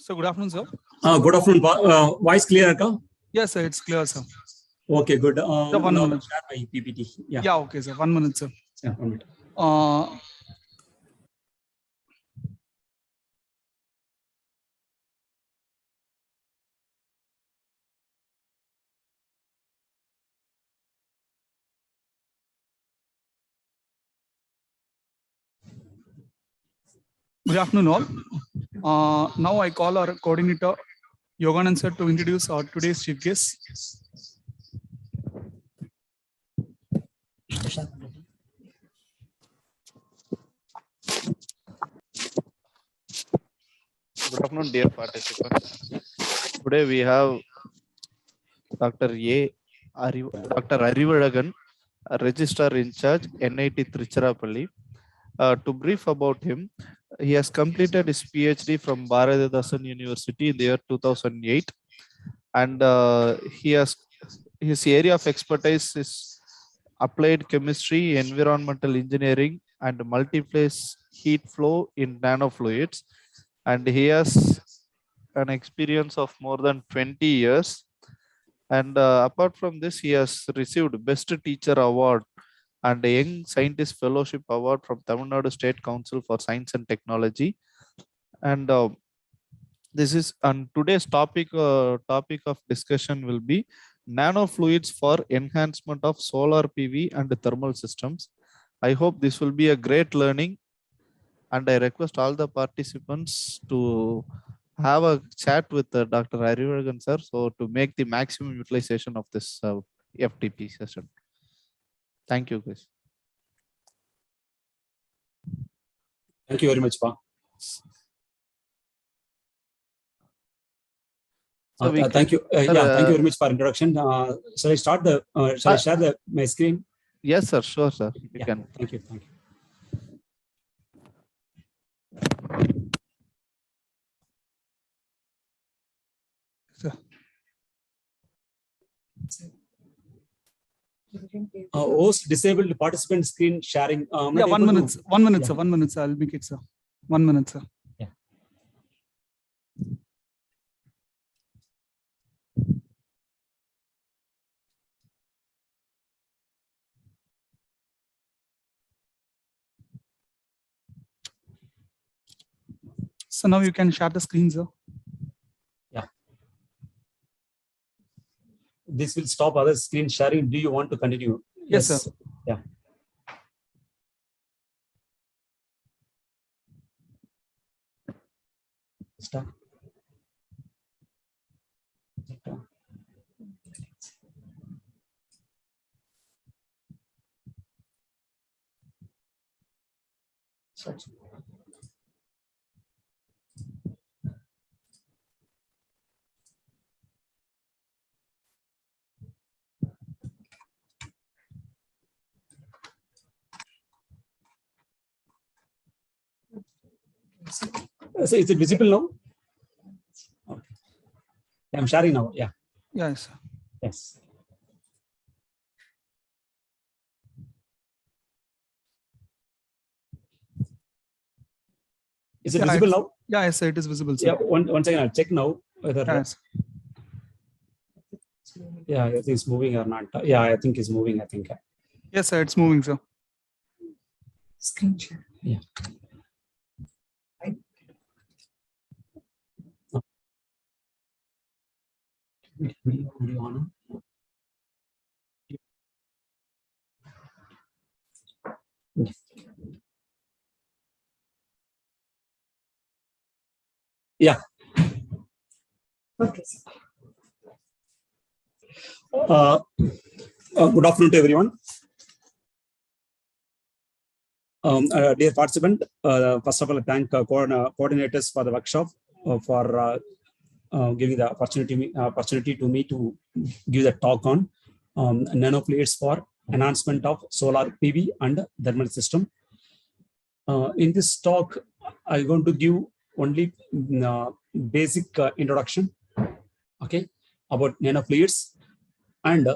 So good afternoon, sir. Good afternoon. Voice clear, Akka? Yes, sir, it's clear, sir. Okay, good. Sir, 1 minute. Start my PPT. Yeah, okay, sir. 1 minute, sir. Yeah, 1 minute. Good afternoon, all. Now I call our coordinator, Yoganand sir, to introduce our today's chief guest. Good afternoon, dear participants. Today we have Dr. Arivalagan, a registrar in charge, NIT Trichirappalli. To brief about him, he has completed his PhD from Bharatadasan University in the year 2008, and his area of expertise is applied chemistry, environmental engineering, and multiphase heat flow in nanofluids. And he has an experience of more than 20 years. And apart from this, he has received Best Teacher Award and a Young Scientist Fellowship Award from Tamil Nadu State Council for Science and Technology. And today's topic of discussion will be nanofluids for enhancement of solar PV and thermal systems. I hope this will be a great learning, and I request all the participants to have a chat with Dr. Arivalagan sir, so to make the maximum utilization of this FTP session. Thank you, guys. Thank you very much, Pa. So thank you. Thank you very much for introduction. Shall I start shall I share my screen? Yes, sir. Sure, sir. You can. Thank you. Thank you. Host disabled participant screen sharing. Yeah, 1 minute. 1 minute, yeah. Sir. 1 minute, sir. I'll make it, sir. 1 minute, sir. Yeah. So now you can share the screen, sir. Yeah. This will stop other screen sharing. Do you want to continue? Yes, sir. Yeah. Start. So is it visible now? Okay. I'm sharing now. Yeah. Yes. Yes. Is it visible now? Yeah, yes, sir, it is visible, sir. Yeah. One second. I'll check now whether. Yes. Yeah, I think it's moving or not. Yeah, I think it's moving. I think. Yes, sir. It's moving, sir. Screen share. Yeah. Yeah. Okay. Good afternoon to everyone. Dear participant, first of all, I thank coordinators for the workshop for giving the opportunity to me to give the talk on nanofluids for enhancement of solar PV and thermal system. In this talk, I'm going to give only basic introduction, okay, about nanofluids and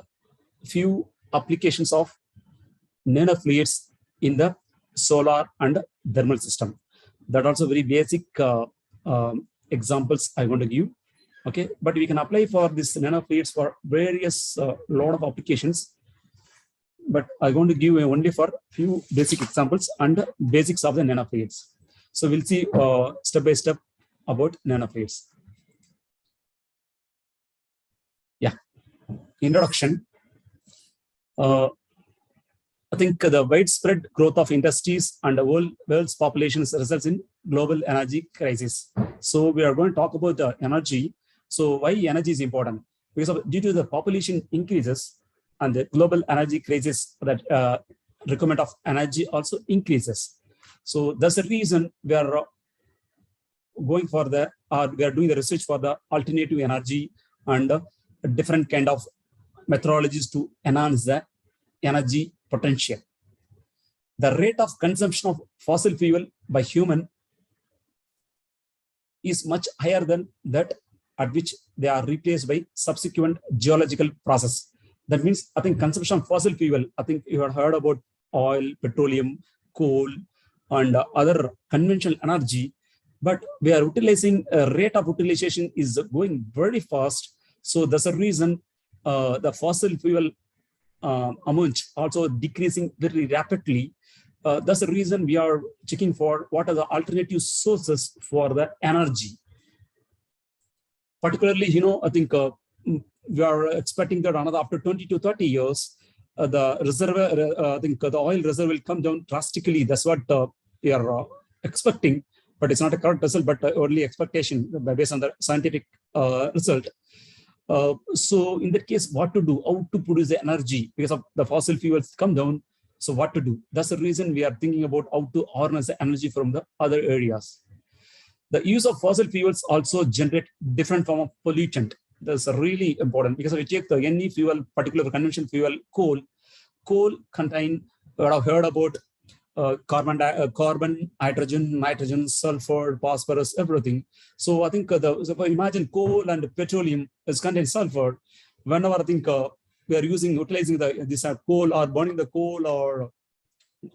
few applications of nanofluids in the solar and thermal system. That also very basic examples I want to give. Okay, but we can apply for this nanofluids for various lot of applications. But I'm going to give only for few basic examples and basics of the nanofluids. So we'll see step by step about nanofluids. Yeah, introduction. I think the widespread growth of industries and the world's populations results in global energy crisis. So we are going to talk about the energy. So why energy is important? Because due to the population increases and the global energy crisis, that requirement of energy also increases. So that's the reason we are going for we are doing the research for the alternative energy and different kind of methodologies to enhance the energy potential. The rate of consumption of fossil fuel by human is much higher than that at which they are replaced by subsequent geological process. That means, I think consumption of fossil fuel, I think you have heard about oil, petroleum, coal, and other conventional energy, but we are utilizing a rate of utilization is going very fast. So that's a reason the fossil fuel amount also decreasing very rapidly. That's the reason we are checking for what are the alternative sources for the energy. Particularly, I think we are expecting that another after 20 to 30 years, the reservoir, I think the oil reserve will come down drastically. That's what we are expecting, but it's not a correct result, but early expectation based on the scientific result. So in that case, what to do? How to produce the energy because of the fossil fuels come down. So what to do? That's the reason we are thinking about how to harness the energy from the other areas. The use of fossil fuels also generate different form of pollutant. That's really important because if you take the any fuel, particular conventional fuel, coal contain, you have heard about carbon, hydrogen, nitrogen, sulfur, phosphorus, everything. So I think so imagine coal and petroleum is contain sulfur. Whenever I think we are utilizing this coal or burning the coal or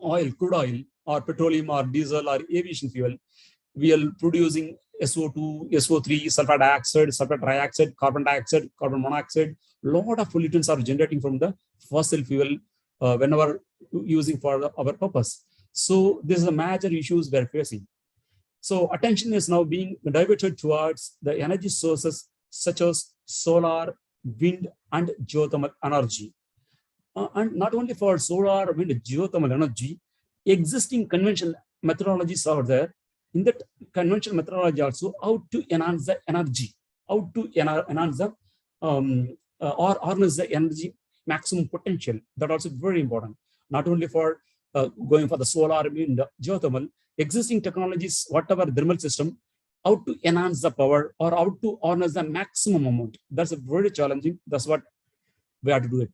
oil, crude oil or petroleum or diesel or aviation fuel, we are producing SO2, SO3, sulfur dioxide, sulfur trioxide, carbon dioxide, carbon monoxide. Lot of pollutants are generating from the fossil fuel whenever using for our purpose. So this is a major issues we're facing. So attention is now being diverted towards the energy sources such as solar, wind, and geothermal energy. And not only for solar, wind, geothermal energy, existing conventional methodologies are there. In that conventional methodology also, how to enhance the energy, how to enhance the or harness the energy maximum potential. That also very important. Not only for going for the solar, wind, geothermal, existing technologies, whatever thermal system, how to enhance the power or how to harness the maximum amount. That's a very challenging. That's what we have to do it.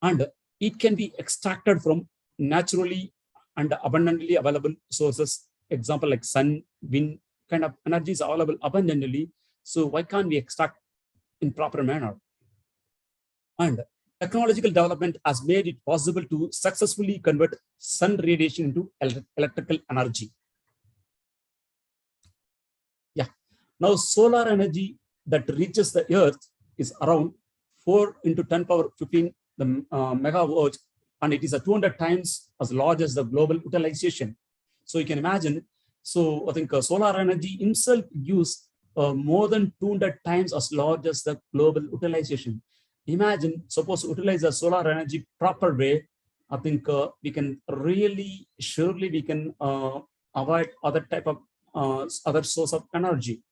And it can be extracted from naturally and abundantly available sources. Example like sun, wind, kind of energy is available abundantly. So why can't we extract in proper manner? And technological development has made it possible to successfully convert sun radiation into electrical energy. Yeah. Now solar energy that reaches the earth is around 4 into 10 power 15 megawatts, and it is a 200 times as large as the global utilization. So you can imagine, so I think solar energy himself use more than 200 times as large as the global utilization. Imagine, suppose utilize the solar energy proper way, I think we can really, surely we can avoid other type of other source of energy.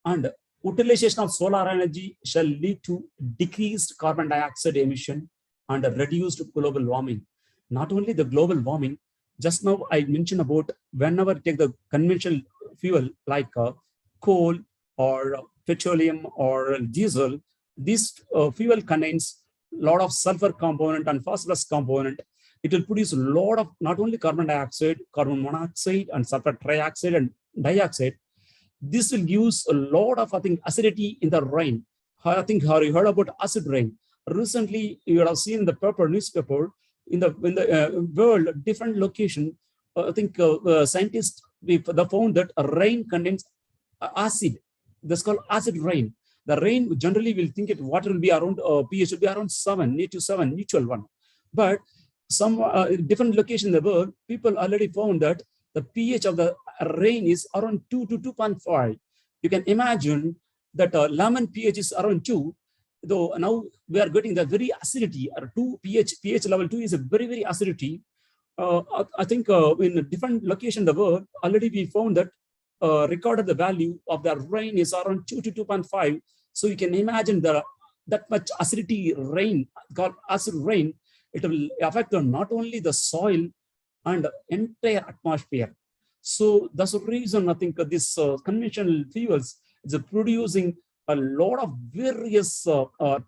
And utilization of solar energy shall lead to decreased carbon dioxide emission and reduced global warming. Not only the global warming, just now I mentioned about whenever you take the conventional fuel like coal or petroleum or diesel, this fuel contains a lot of sulfur component and phosphorus component. It will produce a lot of not only carbon dioxide, carbon monoxide, and sulfur trioxide and dioxide. This will use a lot of, I think, acidity in the rain. I think you heard about acid rain. Recently, you have seen the newspaper in the world, different location. I think scientists found that rain contains acid. That's called acid rain. The rain generally will think it water will be around pH will be around 7, near 7, neutral one. But some different location in the world, people already found that the pH of the rain is around 2 to 2.5. You can imagine that lemon pH is around 2. Though now we are getting the very acidity, or 2 pH level 2 is a very acidity. I think in different location in the world, already we found that recorded the value of the rain is around 2 to 2.5. So you can imagine that much acidity rain, called acid rain, it will affect not only the soil and the entire atmosphere. So that's the reason I think this conventional fuels is producing a lot of various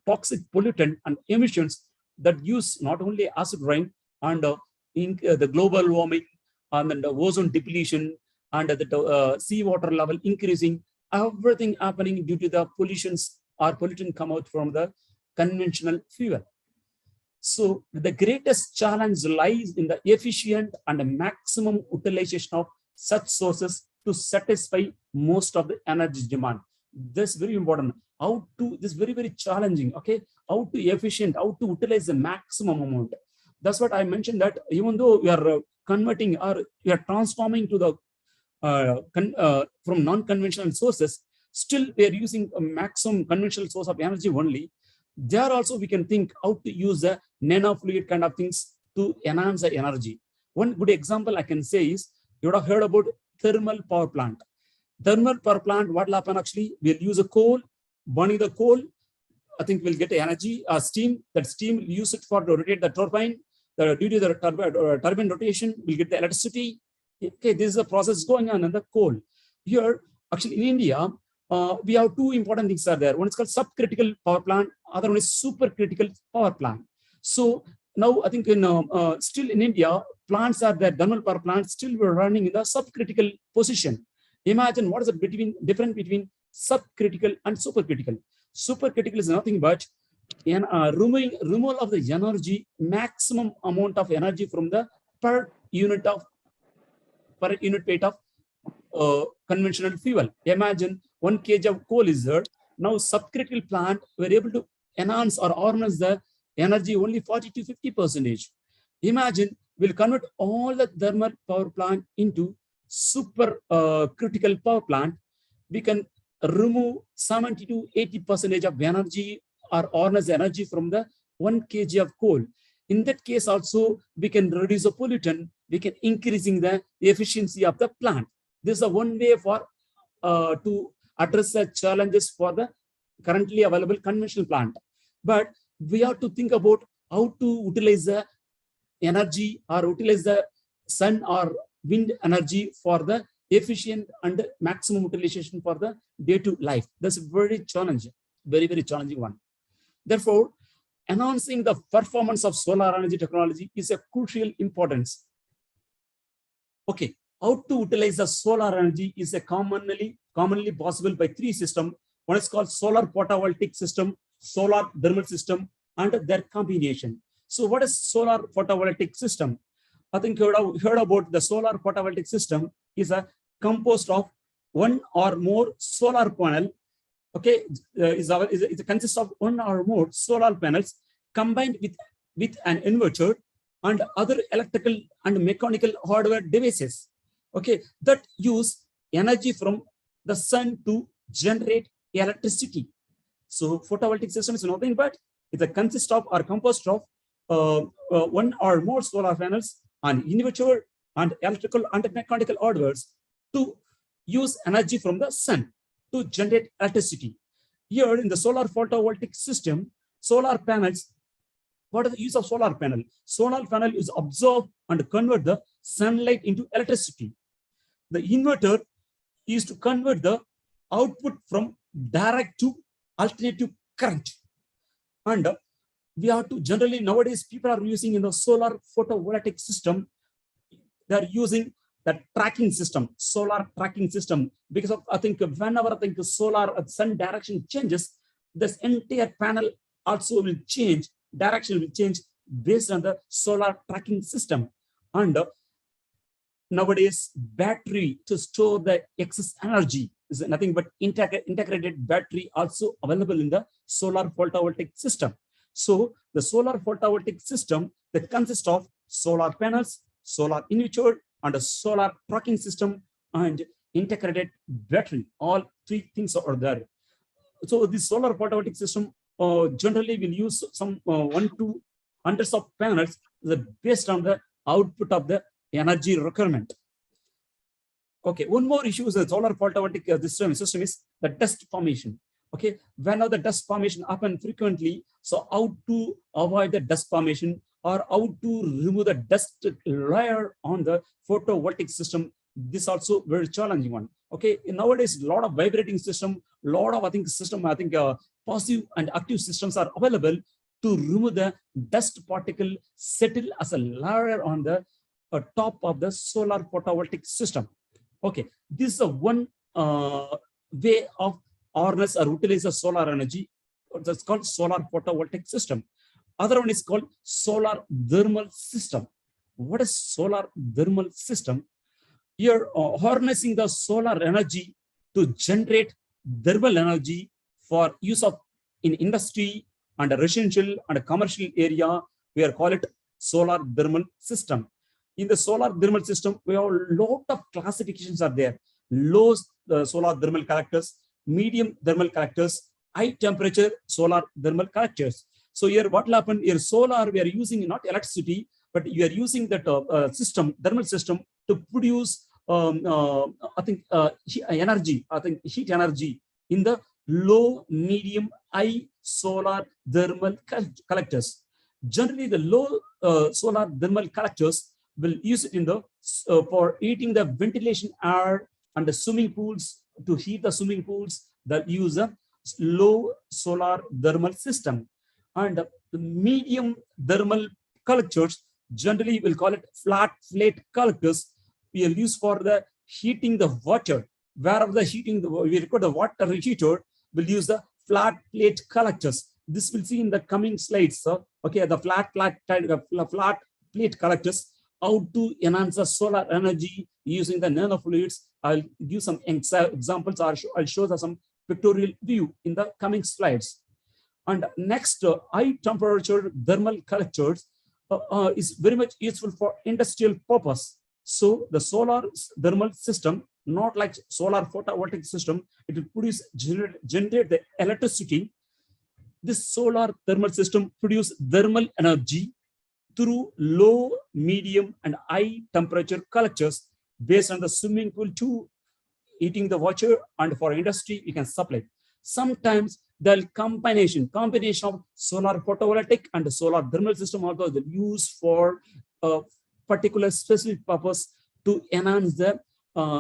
toxic pollutant and emissions that use not only acid rain and the global warming and then the ozone depletion and the seawater level increasing, everything happening due to the pollutions or pollutant come out from the conventional fuel. So the greatest challenge lies in the efficient and maximum utilization of such sources to satisfy most of the energy demand. This is very important. How to, this is very challenging. Okay, how to efficient, how to utilize the maximum amount. That's what I mentioned, that even though we are converting or we are transforming to the from non-conventional sources, still we are using a maximum conventional source of energy only. There also we can think how to use the nanofluid kind of things to enhance the energy. One good example I can say is, you would have heard about thermal power plant. Thermal power plant, what will happen actually? We'll use a coal, burning the coal, I think we'll get energy, steam. That steam we'll use it for to rotate the turbine. Due to the turbine rotation, we'll get the electricity. Okay, this is a process going on in the coal. Here, actually in India, we have two important things are there. One is called subcritical power plant, other one is supercritical power plant. So now I think in still in India, plants are there, thermal power plants still were running in the subcritical position. Imagine what is the difference between subcritical and supercritical. Supercritical is nothing but removal of the energy, maximum amount of energy from the per unit weight of conventional fuel. Imagine 1 kg of coal is there. Now subcritical plant were able to enhance or harness the energy only 40 to 50%. Imagine we'll convert all the thermal power plant into super critical power plant. We can remove 70 to 80% of energy or harness energy from the 1 kg of coal. In that case also, we can reduce the pollutant, we can increasing the efficiency of the plant. This is a one way for to address the challenges for the currently available conventional plant. But we have to think about how to utilize the energy or utilize the sun or wind energy for the efficient and maximum utilization for the day-to-day life. That's very challenging, very challenging one. Therefore, enhancing the performance of solar energy technology is a crucial importance. Okay, how to utilize the solar energy is a commonly possible by three systems. One is called solar photovoltaic system, solar thermal system, and their combination. So what is solar photovoltaic system? I think you have heard about the solar photovoltaic system is a composed of one or more solar panel. Okay, it consists of one or more solar panels combined with an inverter and other electrical and mechanical hardware devices. Okay, that use energy from the sun to generate electricity. So photovoltaic system is nothing but it consists of or composed of one or more solar panels and inverter and electrical and mechanical hardwares to use energy from the sun to generate electricity. Here in the solar photovoltaic system, solar panels, what is the use of solar panel? Solar panel is absorb and convert the sunlight into electricity. The inverter is to convert the output from direct to alternative current. And we have to generally nowadays people are using in the solar photovoltaic system, they're using the tracking system, solar tracking system, because of I think whenever I think the solar sun direction changes, this entire panel also will change, direction will change based on the solar tracking system. And nowadays battery to store the excess energy, is nothing but integrated battery also available in the solar photovoltaic system. So the solar photovoltaic system that consists of solar panels, solar inverter, and a solar tracking system and integrated battery. All three things are there. So the solar photovoltaic system generally will use some 1 to hundreds of panels based on the output of the energy requirement. Okay, one more issue is the solar photovoltaic system is the dust formation. Okay, whenever the dust formation happen frequently, so how to avoid the dust formation or how to remove the dust layer on the photovoltaic system, this also very challenging one. Okay, nowadays a lot of vibrating system, lot of passive and active systems are available to remove the dust particle settle as a layer on the top of the solar photovoltaic system. Okay, this is a one way of harness or utilize the solar energy. That's called solar photovoltaic system. Other one is called solar thermal system. What is solar thermal system? You're harnessing the solar energy to generate thermal energy for use of in industry and a residential and a commercial area. We are call it solar thermal system. In the solar thermal system, we have a lot of classifications are there. Low solar thermal collectors, medium thermal collectors, high temperature solar thermal collectors. So here what will happen, here solar, we are using not electricity, but you are using that thermal system to produce energy, heat energy in the low, medium, high solar thermal collectors. Generally, the low solar thermal collectors will use it in the for heating the ventilation air and the swimming pools. To heat the swimming pools, that use a low solar thermal system. And the medium thermal collectors, generally we'll call it flat plate collectors, we will use for the heating the water. Wherever the heating, we record the water heater, we'll use the flat plate collectors. This we'll see in the coming slides. So, okay, the flat plate collectors, how to enhance the solar energy using the nanofluids. I'll give some examples. I'll show some pictorial view in the coming slides. And next, high temperature thermal collectors is very much useful for industrial purpose. So the solar thermal system, not like solar photovoltaic system, it will produce generate the electricity. This solar thermal system produce thermal energy through low, medium, and high temperature collectors based on the swimming pool to heating the water, and for industry we can supply. Sometimes the combination of solar photovoltaic and solar thermal system also is used for a particular specific purpose to enhance the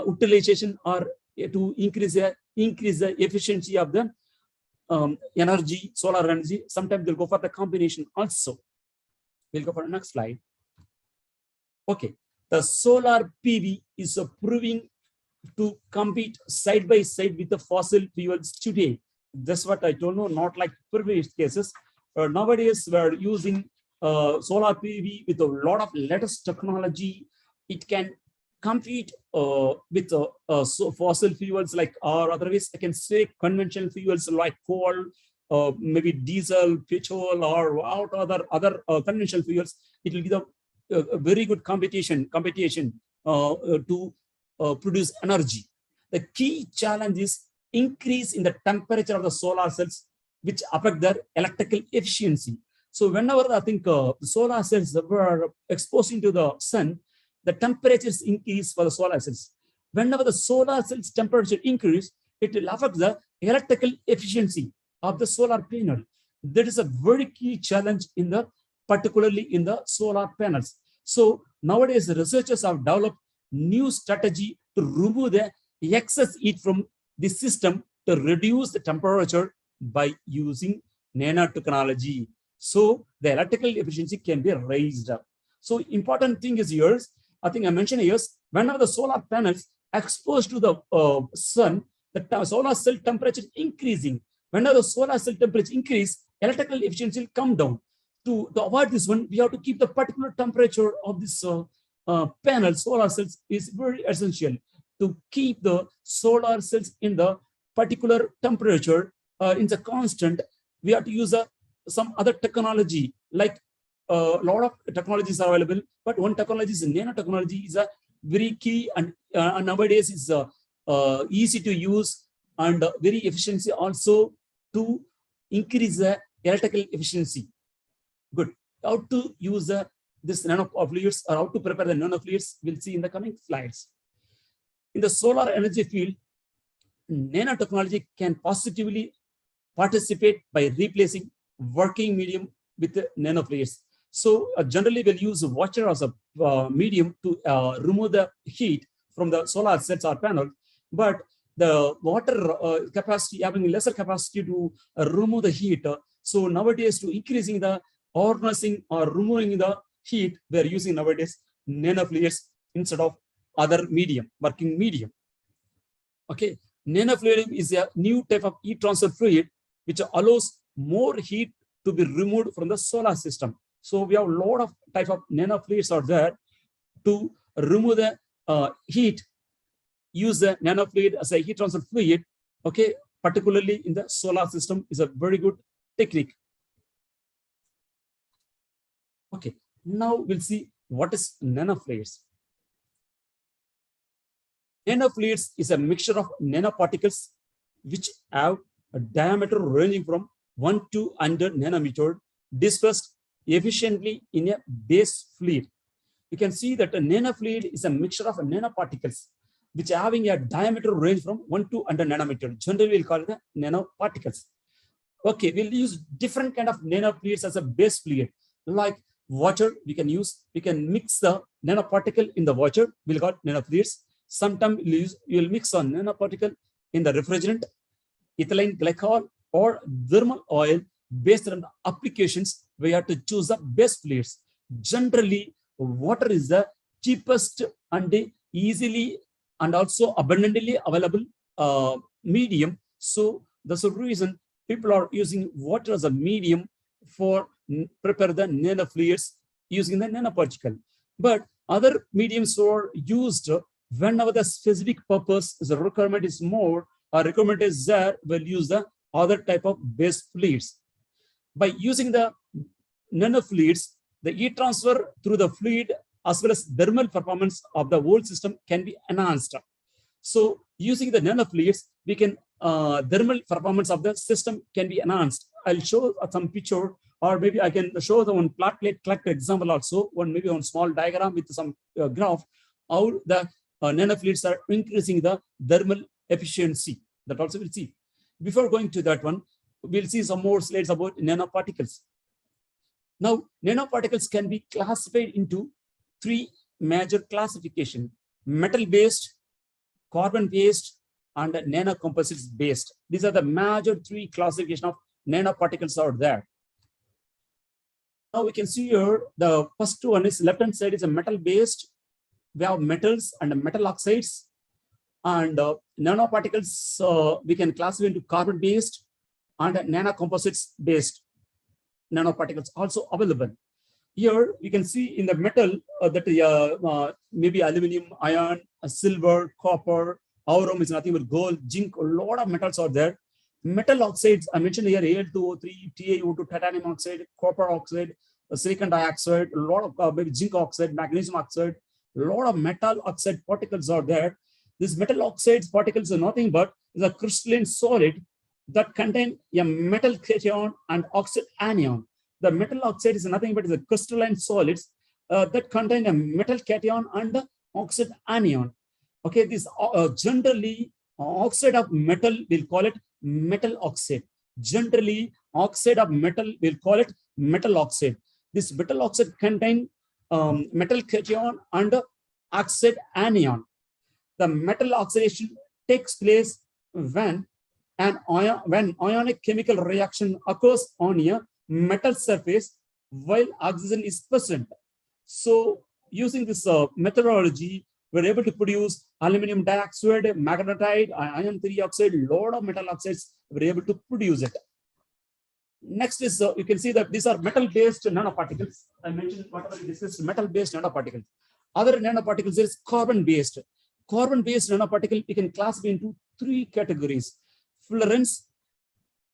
utilization or to increase the efficiency of the energy, solar energy. Sometimes they'll go for the combination also. We'll go for the next slide. Okay, the solar PV is proving to compete side by side with the fossil fuels today. That's what I don't know, not like previous cases. Nowadays, we're using solar PV with a lot of latest technology. It can compete with fossil fuels like, or otherwise I can say conventional fuels like coal, maybe diesel, petrol, or other conventional fuels. It will give a very good competition to produce energy. The key challenge is increase in the temperature of the solar cells, which affect their electrical efficiency. So whenever the solar cells were exposed into the sun, the temperatures increase for the solar cells. Whenever the solar cells temperature increase, it will affect the electrical efficiency of the solar panel. That is a very key challenge particularly in the solar panels. So nowadays the researchers have developed new strategy to remove the excess heat from the system to reduce the temperature by using nanotechnology. So the electrical efficiency can be raised up. So important thing is here, I think I mentioned here, whenever the solar panels exposed to the sun, the solar cell temperature increasing. Whenever the solar cell temperature increase, electrical efficiency will come down. To avoid this one, we have to keep the particular temperature of this panel, solar cells is very essential. to keep the solar cells in the particular temperature in the constant. We have to use some other technology, like a lot of technologies are available, but one technology is nanotechnology, is a very key, and nowadays is easy to use and very efficiency also to increase the electrical efficiency. Good. How to use this nanofluids, or how to prepare the nanofluids, we'll see in the coming slides. In the solar energy field, nanotechnology can positively participate by replacing working medium with nanofluids. So generally we'll use water as a medium to remove the heat from the solar cells or panel, but the water capacity, having lesser capacity to remove the heat. So nowadays, to increasing the harnessing or removing the heat, we're using nowadays nanofluids instead of other medium, working medium. Okay, nanofluid is a new type of heat transfer fluid which allows more heat to be removed from the solar system. So we have a lot of type of nanofluids out there to remove the heat. Use the nanofluid as a heat transfer fluid. Okay, particularly in the solar system, is a very good technique. Okay, now we'll see what is nanofluids. Nanofluids is a mixture of nanoparticles which have a diameter ranging from 1 to 100 nanometer, dispersed efficiently in a base fluid. You can see that a nanofluid is a mixture of nanoparticles which are having a diameter range from 1 to 100 nanometer. Generally, we'll call it the nanoparticles. Okay, we'll use different kind of nanofluids as a base fluid. Like water, we can mix the nanoparticle in the water, we'll call nanofluids. Sometimes you'll mix a nanoparticle in the refrigerant, ethylene glycol, or thermal oil. Based on the applications, we have to choose the base fluids. Generally, water is the cheapest and easily and also abundantly available medium. So that's the reason people are using water as a medium for prepare the nanofluids using the nanoparticle. But other mediums are used whenever the specific purpose, the requirement is more, or requirement is there, we'll use the other type of base fluids. By using the nanofluids, the heat transfer through the fluid as well as thermal performance of the whole system can be enhanced. So using the nanofluids, we can thermal performance of the system can be enhanced. I'll show some picture, or maybe I can show the one flat plate collector example also, maybe one small diagram with some graph, how the nanofluids are increasing the thermal efficiency. That also we'll see. Before going to that one, we'll see some more slides about nanoparticles. Now, nanoparticles can be classified into three major classifications: metal-based, carbon-based, and nanocomposites-based. These are the major three classifications of nanoparticles out there. Now we can see here, the first one is left-hand side is a metal-based. We have metals and metal oxides. And nanoparticles, we can classify into carbon-based and nanocomposites-based nanoparticles also available. Here we can see in the metal that maybe aluminum, iron, silver, copper, aurum is nothing but gold, zinc, a lot of metals are there. Metal oxides, I mentioned here Al2O3, TaO2, titanium oxide, copper oxide, silicon dioxide, a lot of maybe zinc oxide, magnesium oxide, a lot of metal oxide particles are there. These metal oxides particles are nothing but the crystalline solid that contain a metal cation and oxide anion. The metal oxide is nothing but the crystalline solids that contain a metal cation and oxide anion. Okay, this generally oxide of metal, we'll call it metal oxide. Generally, oxide of metal, we'll call it metal oxide. This metal oxide contain metal cation and oxide anion. The metal oxidation takes place when ionic chemical reaction occurs on a metal surface while oxygen is present. So using this methodology, we're able to produce aluminum dioxide, magnetite, iron 3 oxide, lot of metal oxides, we're able to produce it. Next is, you can see that these are metal-based nanoparticles. I mentioned whatever this is metal-based nanoparticles. Other nanoparticles is carbon-based. carbon-based nanoparticle, we can classify into 3 categories: fluorines,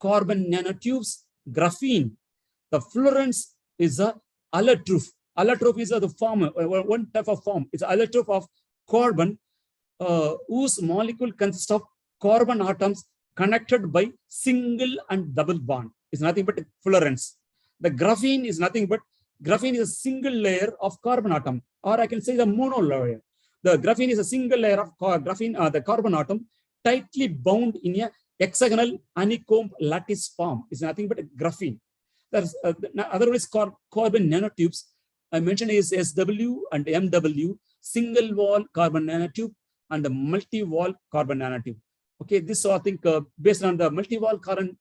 carbon nanotubes, graphene. The fluorines is a allotrope. Allotrope is the form, one type of form. It's allotrope of carbon, whose molecule consists of carbon atoms connected by single and double bond. It's nothing but fluorines. The graphene is nothing but, graphene is a single layer of carbon atom, or I can say the mono layer. The graphene is a single layer of graphene, the carbon atom, tightly bound in a hexagonal honeycomb lattice form. It's nothing but graphene. There's otherwise carbon nanotubes. I mentioned is SW and MW, single wall carbon nanotube and the multi-wall carbon nanotube. Okay, this so I think based on the multi-wall carbon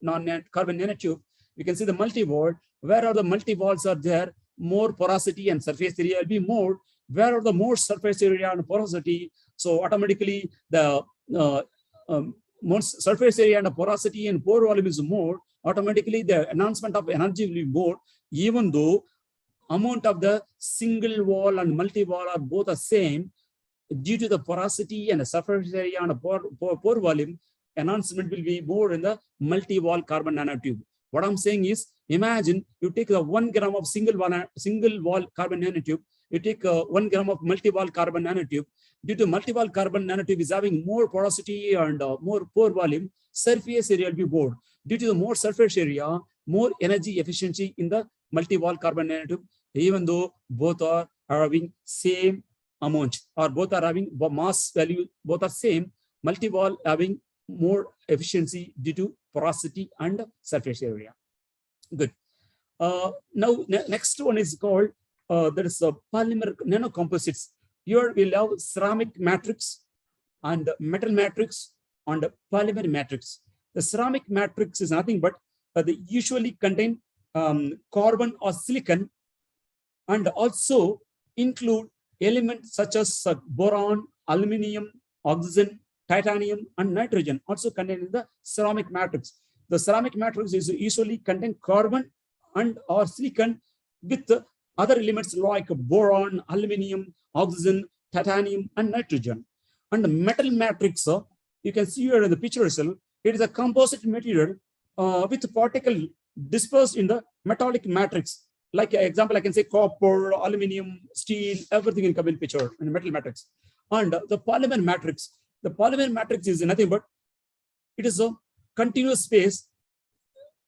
nanotube, we can see the multi-wall. Where are the multi-walls are there, more porosity and surface area will be more. Where are the more surface area and porosity? So automatically the more surface area and porosity and pore volume is more. Automatically the enhancement of energy will be more, even though amount of the single wall and multi-wall are both the same. Due to the porosity and the surface area and pore volume, enhancement will be more in the multi-wall carbon nanotube. What I'm saying is, imagine you take the 1 gram of single wall carbon nanotube, you take 1 gram of multi-wall carbon nanotube. Due to multi-wall carbon nanotube is having more porosity and more pore volume, surface area will be more. Due to the more surface area, more energy efficiency in the multi-wall carbon nanotube, even though both are having same amount, or both are having mass value, both are same, multi-wall having more efficiency due to porosity and surface area. Good. Now, next one is called, there is a polymer nanocomposites. Here we'll have ceramic matrix and metal matrix and polymer matrix. The ceramic matrix is nothing but they usually contain carbon or silicon, and also include elements such as boron, aluminum, oxygen, titanium, and nitrogen also contained in the ceramic matrix. The ceramic matrix is usually contain carbon and or silicon with other elements like boron, aluminum, oxygen, titanium, and nitrogen. And the metal matrix, you can see here in the picture itself, it is a composite material with particle dispersed in the metallic matrix. Like example, I can say copper, aluminum, steel, everything in come in picture in the metal matrix. And the polymer matrix. The polymer matrix is nothing but it is a continuous space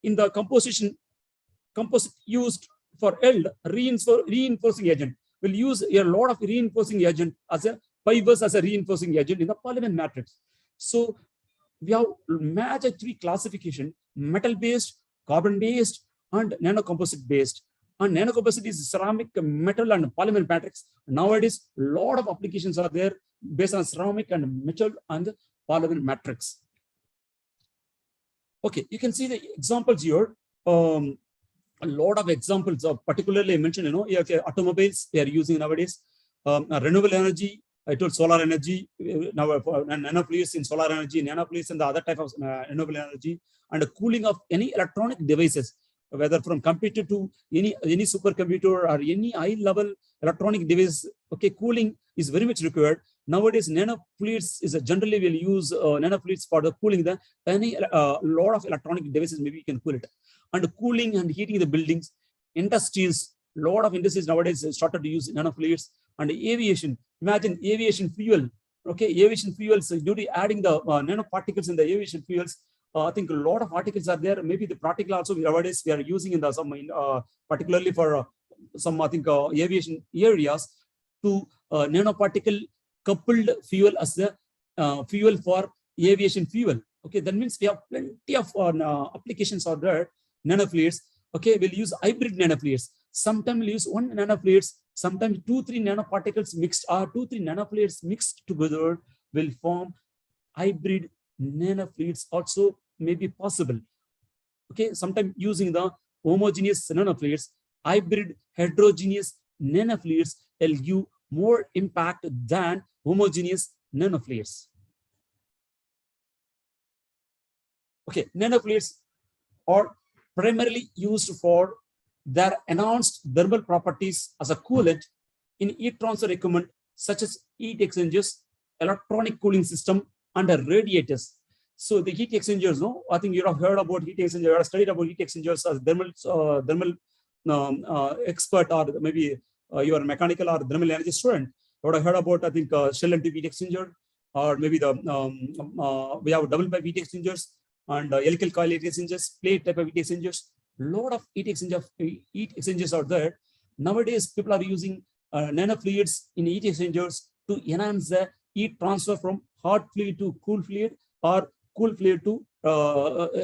in the composite used for reinforcing agent. We'll use a lot of reinforcing agent as a fibers as a reinforcing agent in the polymer matrix. So we have major 3 classification: metal-based, carbon-based, and nanocomposite-based. And nanocomposite is ceramic, metal, and polymer matrix. Nowadays, a lot of applications are there based on ceramic and metal and polymer matrix. Okay, you can see the examples here. A lot of examples of particularly mentioned, automobiles they are using nowadays. Renewable energy, I told solar energy, now nanofluids in solar energy, nanofluids and the other type of renewable energy, and the cooling of any electronic devices, whether from computer to any supercomputer or any high-level electronic device. Okay, cooling is very much required. Nowadays, nanofluids is generally will use nanofluids for the cooling the any lot of electronic devices. Maybe you can cool it, and cooling and heating the buildings. Industries, lot of industries nowadays started to use nanofluids. And aviation. Imagine aviation fuel. Okay, aviation fuels due to adding the nanoparticles in the aviation fuels. I think a lot of articles are there. Maybe the particle also nowadays we are using in the some particularly for some I think aviation areas to nanoparticle coupled fuel as the fuel for aviation fuel. Okay, that means we have plenty of applications are there. Nanofluids. Okay, we'll use hybrid nanofluids. Sometimes we'll use 1 nanofluids. Sometimes 2-3 nanoparticles mixed or 2-3 nanofluids mixed together will form hybrid nanofluids. Also may be possible. Okay, sometimes using the homogeneous nanofluids, hybrid heterogeneous nanofluids will give more impact than homogeneous nanofluids. Okay, nanofluids are primarily used for their enhanced thermal properties as a coolant in heat transfer equipment such as heat exchangers, electronic cooling system, and radiators. So the heat exchangers, no, I think you have heard about heat exchangers, you have studied about heat exchangers as thermal expert, or maybe you are a mechanical or thermal energy student. You would have heard about, I think, shell and tube heat exchanger, or maybe the we have double pipe heat exchangers and helical coil heat exchangers, plate type of heat exchangers. Lot of heat exchangers are there. Nowadays, people are using nanofluids in heat exchangers to enhance the heat transfer from hot fluid to cool fluid, or cool fluid to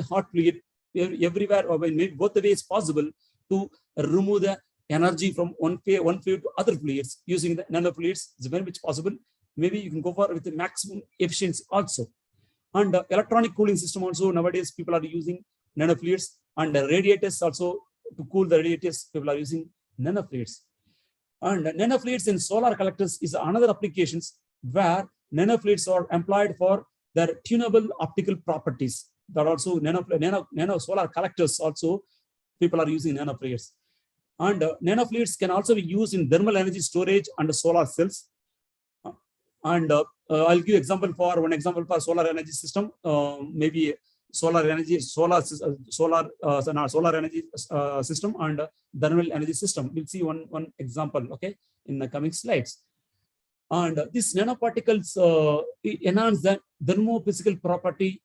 hot fluid, everywhere, or maybe both the ways possible, to remove the energy from one fluid to other fluids using the nanofluids. It's very much possible. Maybe you can go for with the maximum efficiency also. And electronic cooling system also, nowadays people are using nanofluids, and radiators also, to cool the radiators, people are using nanofluids. And nanofluids in solar collectors is another applications where nanofluids are employed for their tunable optical properties. That also nano solar collectors also, people are using nanofluids. And nanofluids can also be used in thermal energy storage and solar cells. And I'll give one example for solar energy system. Maybe solar energy system and thermal energy system. We'll see one example, okay, in the coming slides. And these nanoparticles enhance the thermophysical property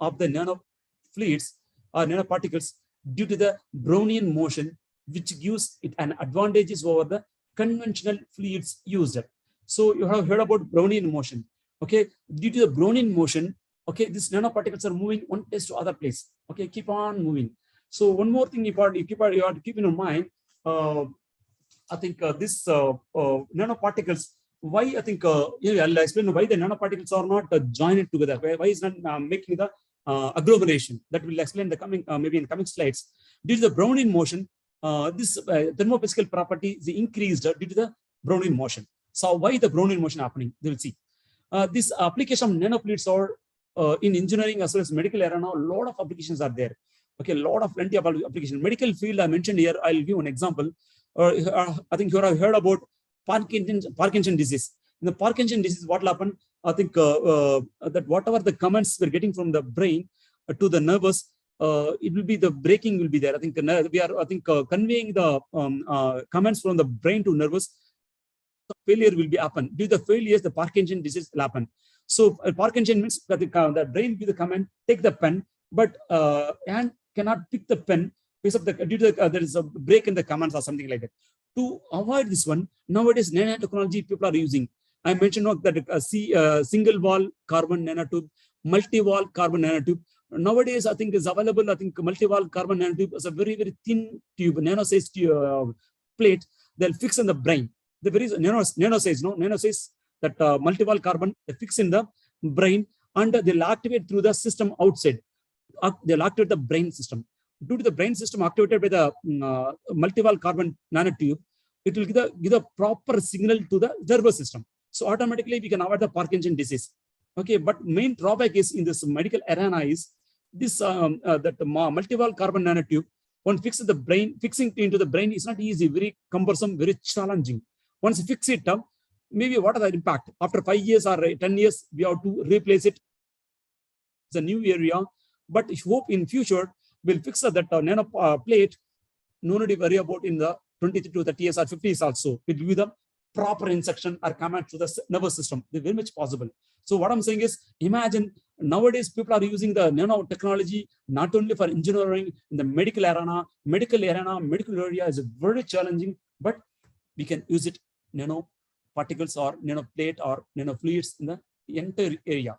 of the nanofluids or nanoparticles due to the Brownian motion, which gives it an advantages over the conventional fluids used. So you have heard about Brownian motion. Okay, due to the Brownian motion, okay, these nanoparticles are moving one place to other place. Okay, keep on moving. So one more thing you have to keep in your mind. I think this nanoparticles. Why I think I'll explain why the nanoparticles are not joined together. Why is not making the agglomeration? That will explain the coming maybe in coming slides. Due to the Brownian motion, this thermophysical property is increased due to the Brownian motion. So why the Brownian motion happening? They will see. This application of nanofluids are in engineering as well as medical area now. A lot of applications are there. Okay, a lot of plenty of applications. Medical field I mentioned here. I'll give an example. I think you have heard about Parkinson disease. In the Parkinson disease, what will happen? I think that whatever the comments we're getting from the brain to the nervous, it will be the breaking will be there. I think we are conveying the comments from the brain to nervous. Failure will be happen. Due to the failures, the Parkinson disease will happen. So Parkinson means that the brain give the command, take the pen, but hand cannot pick the pen because of due to there is a break in the commands or something like that. To avoid this one, nowadays nanotechnology people are using. I mentioned that single wall carbon nanotube, multi-wall carbon nanotube. Nowadays, I think is available. I think multi-wall carbon nanotube is a very, very thin tube, nano-sized plate. They'll fix in the brain. The very nano-size that multi-wall carbon they fix in the brain, and they'll activate through the system outside. They'll activate the brain system. Due to the brain system activated by the multi-wall carbon nanotube, it will give the proper signal to the nervous system. So automatically we can avoid the Parkinson disease. Okay, but main drawback is in this medical arena is this that multi-wall carbon nanotube. One fixes the brain, fixing into the brain is not easy, very cumbersome, very challenging. Once you fix it up, maybe what are the impact? After 5 years or 10 years, we have to replace it. It's a new area, but I hope in future we'll fix that nano plate. No need to worry about in the 20 to 30 years or 50 years also. It will be the proper instruction or command to the nervous system. They're very much possible. So what I'm saying is, imagine nowadays people are using the nanotechnology not only for engineering in the medical arena. Medical area is very challenging, but we can use it nanoparticles or nanoplate or nanofluids in the entire area.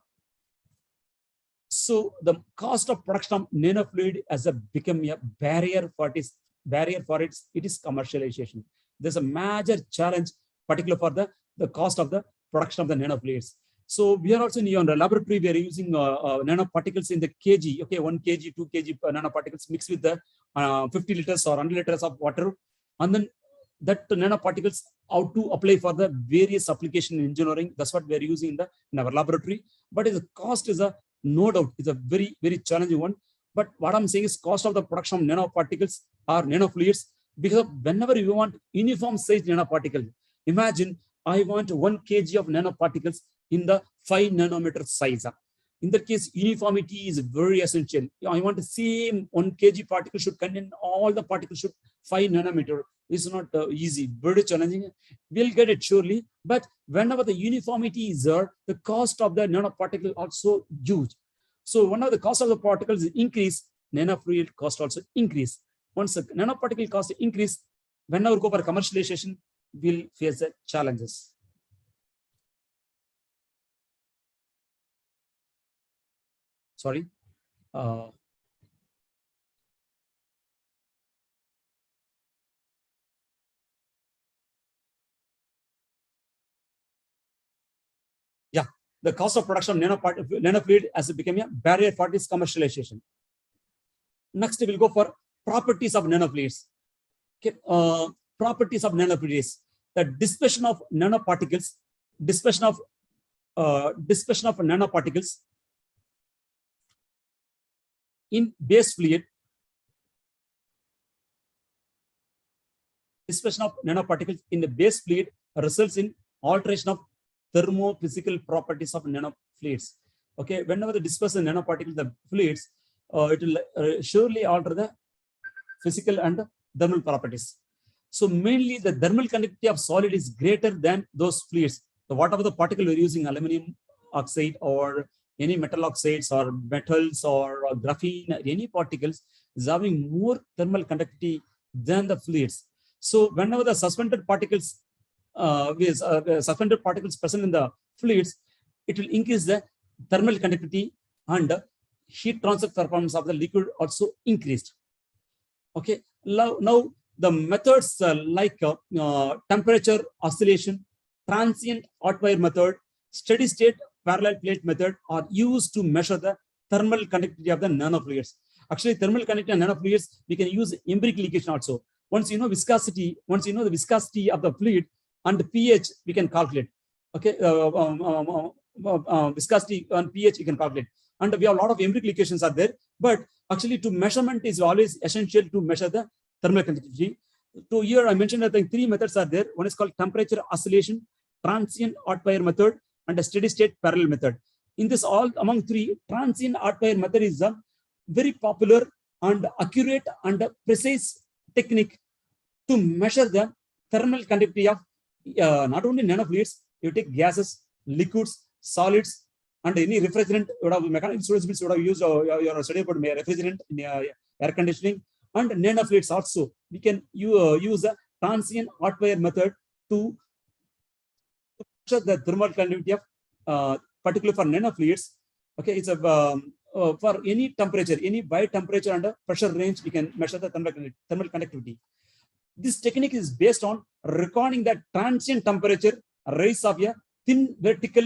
So the cost of production of nanofluid has become a barrier for its commercialization. There's a major challenge, particularly for the cost of the production of the nanofluids. So we are also in the laboratory, we are using nanoparticles in the kg, okay, 1 kg, 2 kg nanoparticles mixed with the 50 liters or 100 liters of water. And then that nanoparticles how to apply for the various application in engineering. That's what we are using in our laboratory. But the cost is no doubt is a very, very challenging one. But what I'm saying is cost of the production of nanoparticles or nanofluids, because whenever you want uniform size nanoparticle, imagine I want 1 kg of nanoparticles in the 5 nanometer size. In that case, uniformity is very essential. I want the same 1 kg particle should contain all the particles should 5 nanometer. It's not easy, very challenging. We'll get it surely. But whenever the uniformity is there, the cost of the nanoparticle also huge. So whenever the cost of the particles increase, nanofluid cost also increase. Once the nanoparticle cost increase, whenever we go for commercialization, we'll face the challenges. Sorry. Yeah, the cost of production of nanofluid has become a barrier for this commercialization. Next, we'll go for properties of nanofluids. Okay, properties of nanofluids. The dispersion of nanoparticles, dispersion of nanoparticles in base fluid, dispersion of nanoparticles in the base fluid results in alteration of thermophysical properties of nanofluids. Okay, whenever the dispersion nanoparticles, the fluids, it will surely alter the physical and thermal properties. So mainly the thermal conductivity of solid is greater than those fluids. So whatever the particle we're using, aluminum oxide or any metal oxides or metals or graphene, any particles is having more thermal conductivity than the fluids. So whenever the suspended particles present in the fluids, it will increase the thermal conductivity and heat transfer performance of the liquid also increased. Okay, now the methods like temperature oscillation, transient hot wire method, steady state parallel plate method are used to measure the thermal conductivity of the nanofluids. Actually, thermal conductivity of nanofluids, we can use empirical equation also. Once you know viscosity, once you know the viscosity of the fluid and the pH, we can calculate. Okay, viscosity and pH you can calculate. And we have a lot of empirical equations are there, but actually to measurement is always essential to measure the thermal conductivity. So here I mentioned that 3 methods are there. One is called temperature oscillation, transient hot wire method, and a steady state parallel method. In this all among 3, transient hot wire method is a very popular and accurate and precise technique to measure the thermal conductivity of not only nanofluids, you take gases, liquids, solids, and any refrigerant. You have mechanical students would have used your study about refrigerant in air conditioning, and nanofluids also. We can use a transient hot wire method to measure the thermal conductivity of particularly for nanofluids. Okay, it's a for any temperature, any wide temperature and pressure range, we can measure the thermal conductivity. This technique is based on recording the transient temperature rise of a thin vertical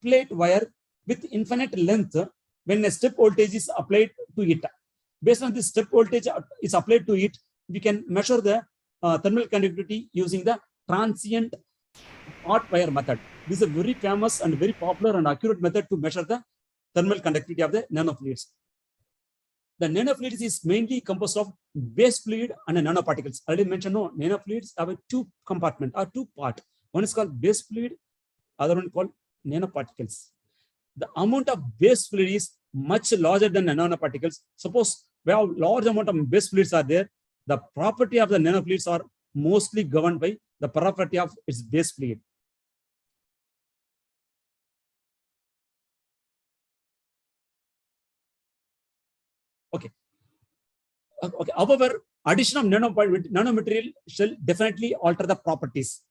plate wire with infinite length when a step voltage is applied to it. Based on this step voltage is applied to it, we can measure the thermal conductivity using the transient hot wire method. This is a very famous and very popular and accurate method to measure the thermal conductivity of the nanofluids. The nanofluids is mainly composed of base fluid and nanoparticles. I already mentioned, no, nanofluids have a 2 compartment or 2 part. One is called base fluid, other one called nanoparticles. The amount of base fluid is much larger than the nanoparticles. Suppose we have large amount of base fluids are there, the property of the nanofluids are mostly governed by the property of its base fluid. Okay. Okay. However, addition of nanomaterial shall definitely alter the properties.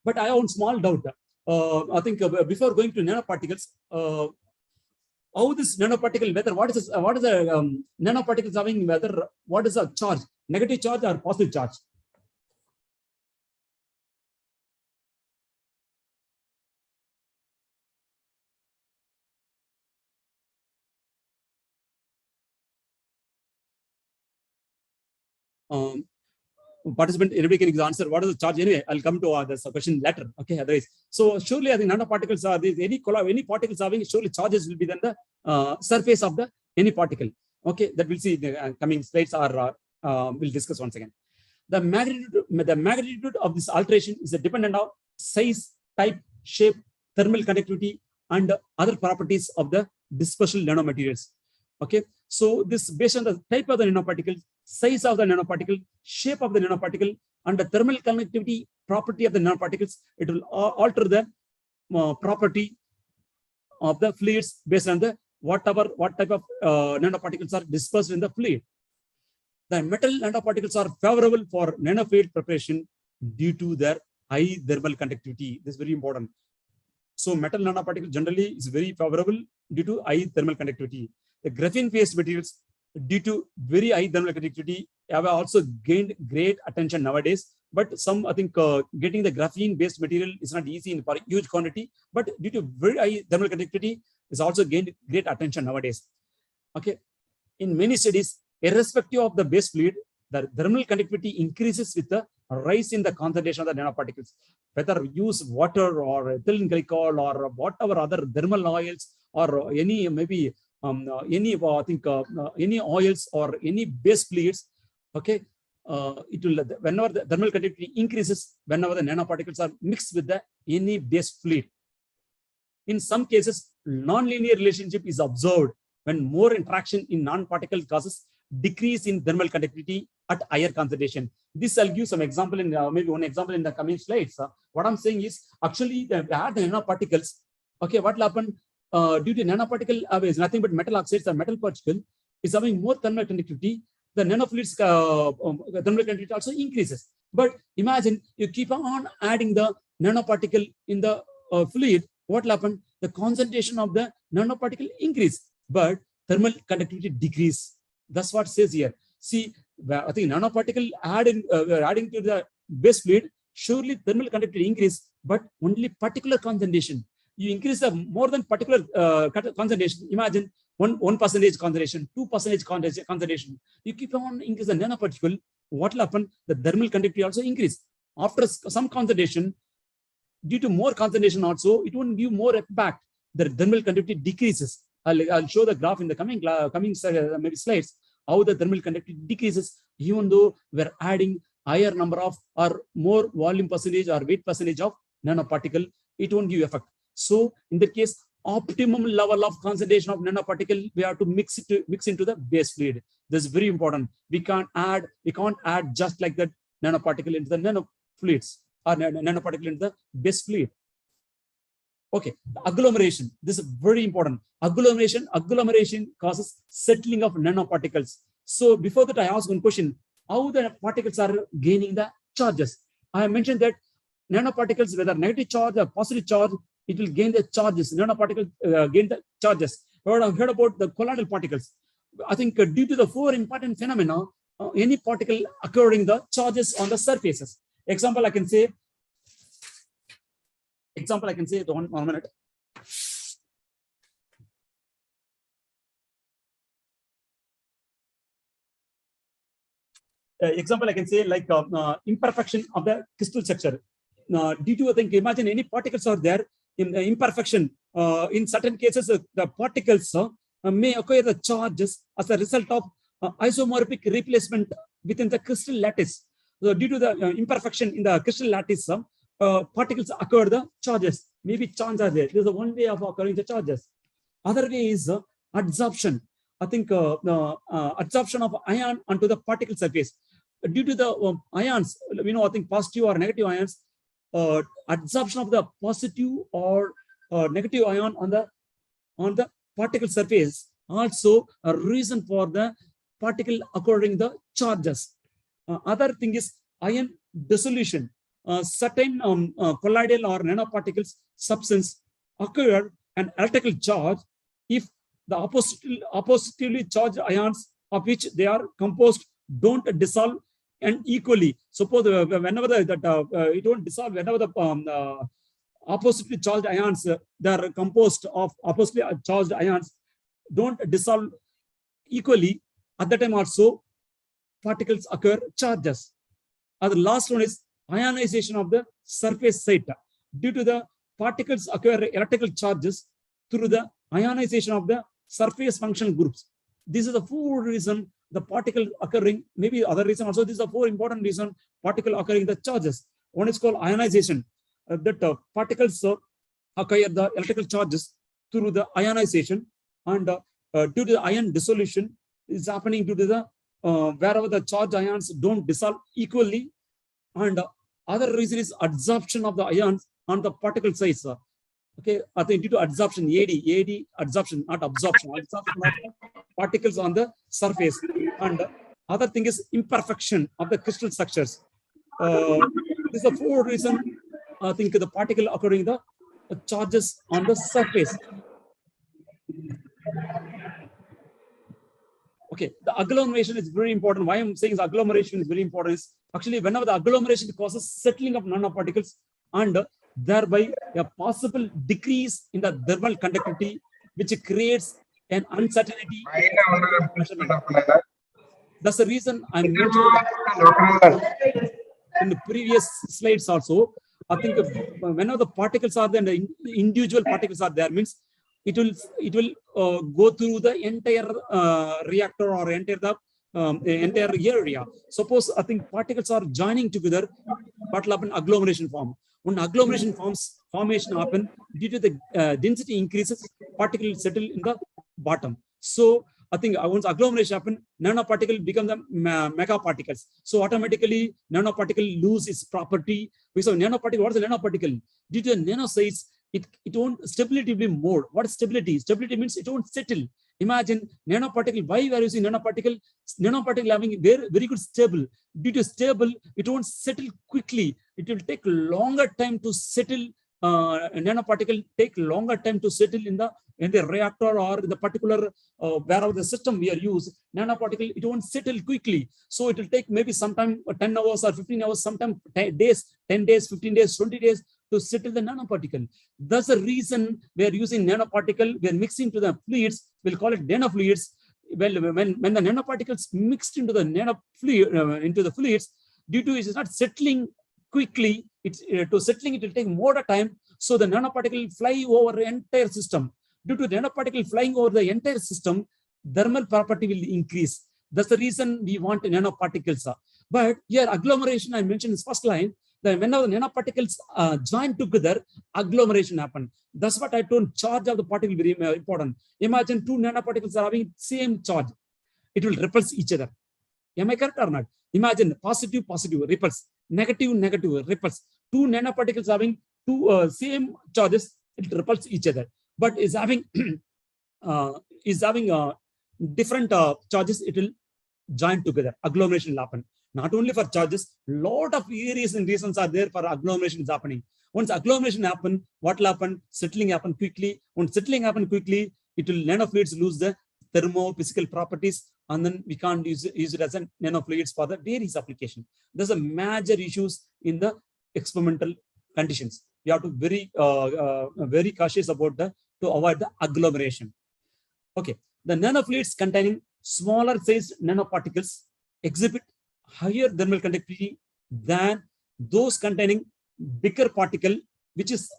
But I have one small doubt. I think before going to nanoparticles, how this nanoparticle, whether what is the nanoparticles having, whether what is the charge, negative charge or positive charge? Participant, everybody can answer what is the charge. Anyway, I'll come to this question later. Okay, otherwise, so surely I think nanoparticles are these any particles having, surely charges will be then the surface of the any particle. Okay, that we'll see in the coming slides, or we'll discuss once again. The magnitude of this alteration is dependent on size, type, shape, thermal conductivity, and other properties of the dispersible nanomaterials. Okay, so this based on the type of the nanoparticle, size of the nanoparticle, shape of the nanoparticle, and the thermal conductivity property of the nanoparticles, it will alter the property of the fluids based on the what type of nanoparticles are dispersed in the fluid. The metal nanoparticles are favorable for nanofluid preparation due to their high thermal conductivity. This is very important. So metal nanoparticle generally is very favorable due to high thermal conductivity. The graphene-based materials, due to very high thermal conductivity, have also gained great attention nowadays. But some, I think, getting the graphene-based material is not easy in for huge quantity. But due to very high thermal conductivity, is also gained great attention nowadays. Okay, in many studies, irrespective of the base fluid, the thermal conductivity increases with the rise in the concentration of the nanoparticles. Whether use water or ethylene glycol or whatever other thermal oils or any maybe any any oils or any base fluids, okay, it will whenever the thermal conductivity increases, whenever the nanoparticles are mixed with the any base fluid. In some cases, non-linear relationship is observed when more interaction in non-particle causes decrease in thermal conductivity at higher concentration. This I'll give some example in maybe one example in the coming slides. What I'm saying is actually the nanoparticles. Okay, what will happen due to nanoparticle is nothing but metal oxides or metal particle is having more thermal conductivity. The nanofluids thermal conductivity also increases. But imagine you keep on adding the nanoparticle in the fluid. What will happen? The concentration of the nanoparticle increase, but thermal conductivity decrease. That's what it says here. See, I think nanoparticle adding to the base fluid, surely thermal conductivity increase, but only particular concentration. You increase the more than particular concentration. Imagine 1% concentration, 2% concentration. You keep on increase the nanoparticle. What will happen? The thermal conductivity also increase. After some concentration, due to more concentration also, it won't give more impact. The thermal conductivity decreases. I'll show the graph in the coming maybe slides how the thermal conductivity decreases even though we're adding higher number of or more volume percentage or weight percentage of nanoparticle. It won't give effect. So in that case, optimum level of concentration of nanoparticle we have to mix into the base fluid. This is very important. We can't add just like that nanoparticle into the nanofluids or nanoparticle into the base fluid. Okay, agglomeration. This is very important. Agglomeration causes settling of nanoparticles. So before that, I asked one question: how the particles are gaining the charges? I have mentioned that nanoparticles, whether negative charge or positive charge, it will gain the charges. Nanoparticles gain the charges. I've heard about the colloidal particles. I think due to the four important phenomena, any particle occurring the charges on the surfaces. Example, I can say one minute. Example, I can say like imperfection of the crystal structure. Due to, I think, imagine any particles are there in imperfection. In certain cases, the particles may acquire the charges as a result of isomorphic replacement within the crystal lattice. So due to the imperfection in the crystal lattice, particles occur the charges. Maybe charges are there. This is one way of occurring the charges. Other way is adsorption. I think adsorption of ion onto the particle surface. Due to the ions, I think positive or negative ions, adsorption of the positive or negative ion on the particle surface also a reason for the particle occurring the charges. Other thing is ion dissolution. Certain colloidal or nanoparticles substance occur an electrical charge if the oppositively charged ions of which they are composed don't dissolve and equally. Suppose whenever it won't dissolve, whenever the oppositely charged ions they are composed of oppositely charged ions don't dissolve equally, at that time also particles occur charges. The last one is ionization of the surface site. Due to the particles occur electrical charges through the ionization of the surface functional groups. This is the four reason the particle occurring, maybe other reason also. These are four important reason particle occurring the charges. One is called ionization. that particles acquire the electrical charges through the ionization, and due to the ion dissolution is happening due to the wherever the charge ions don't dissolve equally, and other reason is absorption of the ions on the particle size. Okay, I think due to absorption, AD absorption, not absorption of the particles on the surface, and other thing is imperfection of the crystal structures. This is the four reason I think the particle occurring the charges on the surface. Okay, the agglomeration is very important. Why I'm saying is agglomeration is very important is actually whenever the agglomeration causes settling of nanoparticles and thereby a possible decrease in the thermal conductivity, which creates an uncertainty. That's the reason I'm mentioning in the previous slides also. I think whenever the particles are there, and the individual particles are there, means it will go through the entire reactor or entire area. Suppose I think particles are joining together, what will happen? Agglomeration form. When agglomeration formation happen due to the density increases, particles settle in the bottom. So I think once agglomeration happen, nanoparticle become the megaparticles. So automatically nanoparticle lose its property. Because of nanoparticle, what is a nanoparticle? Due to the nano size, it won't stability be more. What is stability? Stability means it won't settle. Imagine nanoparticle. Why we are using nanoparticle? Nanoparticle having very good stable. Due to stable, it won't settle quickly. It will take longer time to settle. Nanoparticle take longer time to settle in the reactor or the particular wherever the system we are used. Nanoparticle, it won't settle quickly. So it will take maybe sometime 10 hours or 15 hours, sometime 10 days, 15 days, 20 days to settle the nanoparticle. That's the reason we are using nanoparticle. We are mixing to the fluids. We'll call it nanofluids. Well, when the nanoparticles mixed into the into the fluids, due to it is not settling quickly, to settling it will take more time. So the nanoparticle fly over the entire system. Due to the nanoparticle flying over the entire system, thermal property will increase. That's the reason we want nanoparticles. But here agglomeration, I mentioned in first line, that whenever the nanoparticles join together, agglomeration happen. That's what I told. Charge of the particle very important. Imagine two nanoparticles are having same charge. It will repulse each other. Am I correct or not? Imagine positive repulse, negative repulse. Two nanoparticles having two same charges, it repulse each other. But is having different charges, it will join together. Agglomeration will happen. Not only for charges, lot of areas and reasons are there for agglomeration is happening. Once agglomeration happen, what will happen? Settling happen quickly. When settling happen quickly, it will nanofluids lose the thermophysical properties, and then we can't use it as a nanofluids for the various application. There's a major issues in the experimental conditions. We have to be very cautious about to avoid the agglomeration. Okay, the nanofluids containing smaller sized nanoparticles exhibit higher thermal conductivity than those containing bigger particle, which is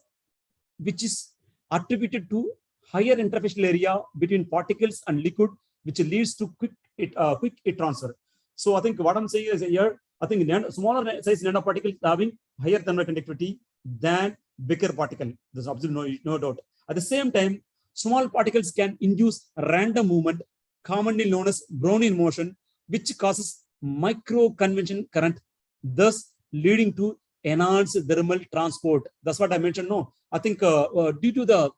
attributed to higher interfacial area between particles and liquid, which leads to quick heat transfer. So I think what I'm saying is here, I think smaller size nanoparticles having higher thermal conductivity than bigger particle. There's absolutely no doubt. At the same time, small particles can induce random movement, commonly known as Brownian motion, which causes micro-convection current, thus leading to enhanced thermal transport. That's what I mentioned. No, I think due to the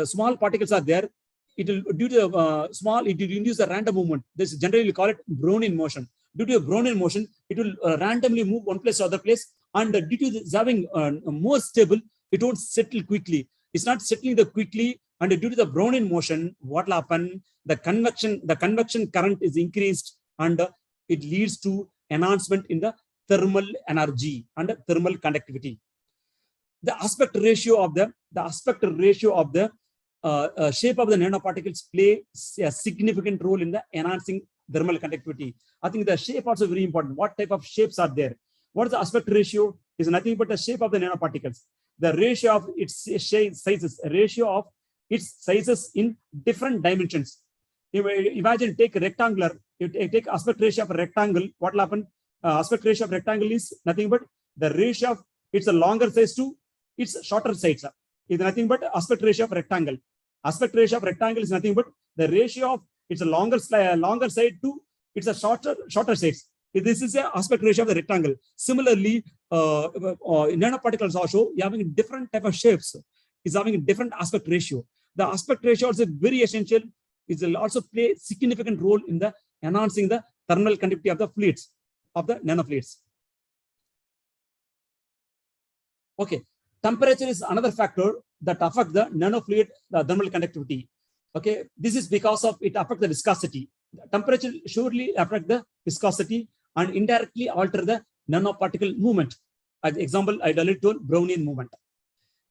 small particles are there, it will due to it will induce a random movement. This generally we call it Brownian motion. Due to a Brownian motion, it will randomly move one place to other place, and due to this having more stable, it won't settle quickly. It's not settling the quickly, and due to the Brownian motion, what will happen? The convection current is increased, and it leads to enhancement in the thermal energy and thermal conductivity. The aspect ratio of the shape of the nanoparticles play a significant role in the enhancing thermal conductivity. I think the shape also very important. What type of shapes are there? What is the aspect ratio? Is nothing but the shape of the nanoparticles. The ratio of its sizes in different dimensions. Imagine take a rectangular. You take aspect ratio of a rectangle. What will happen? Aspect ratio of rectangle is nothing but the ratio of its a longer size to its shorter sides is nothing but aspect ratio of rectangle. Aspect ratio of rectangle is nothing but the ratio of its a longer side to it's a shorter sides. This is the aspect ratio of the rectangle. Similarly, nanoparticles also having different type of shapes is having a different aspect ratio. The aspect ratio is very essential. It will also play significant role in the enhancing the thermal conductivity of the fluids, of the nanofluids. Okay, temperature is another factor that affect the nanofluid thermal conductivity. Okay, this is because of it affect the viscosity. Temperature surely affect the viscosity and indirectly alter the nanoparticle movement. As example, I already told Brownian movement.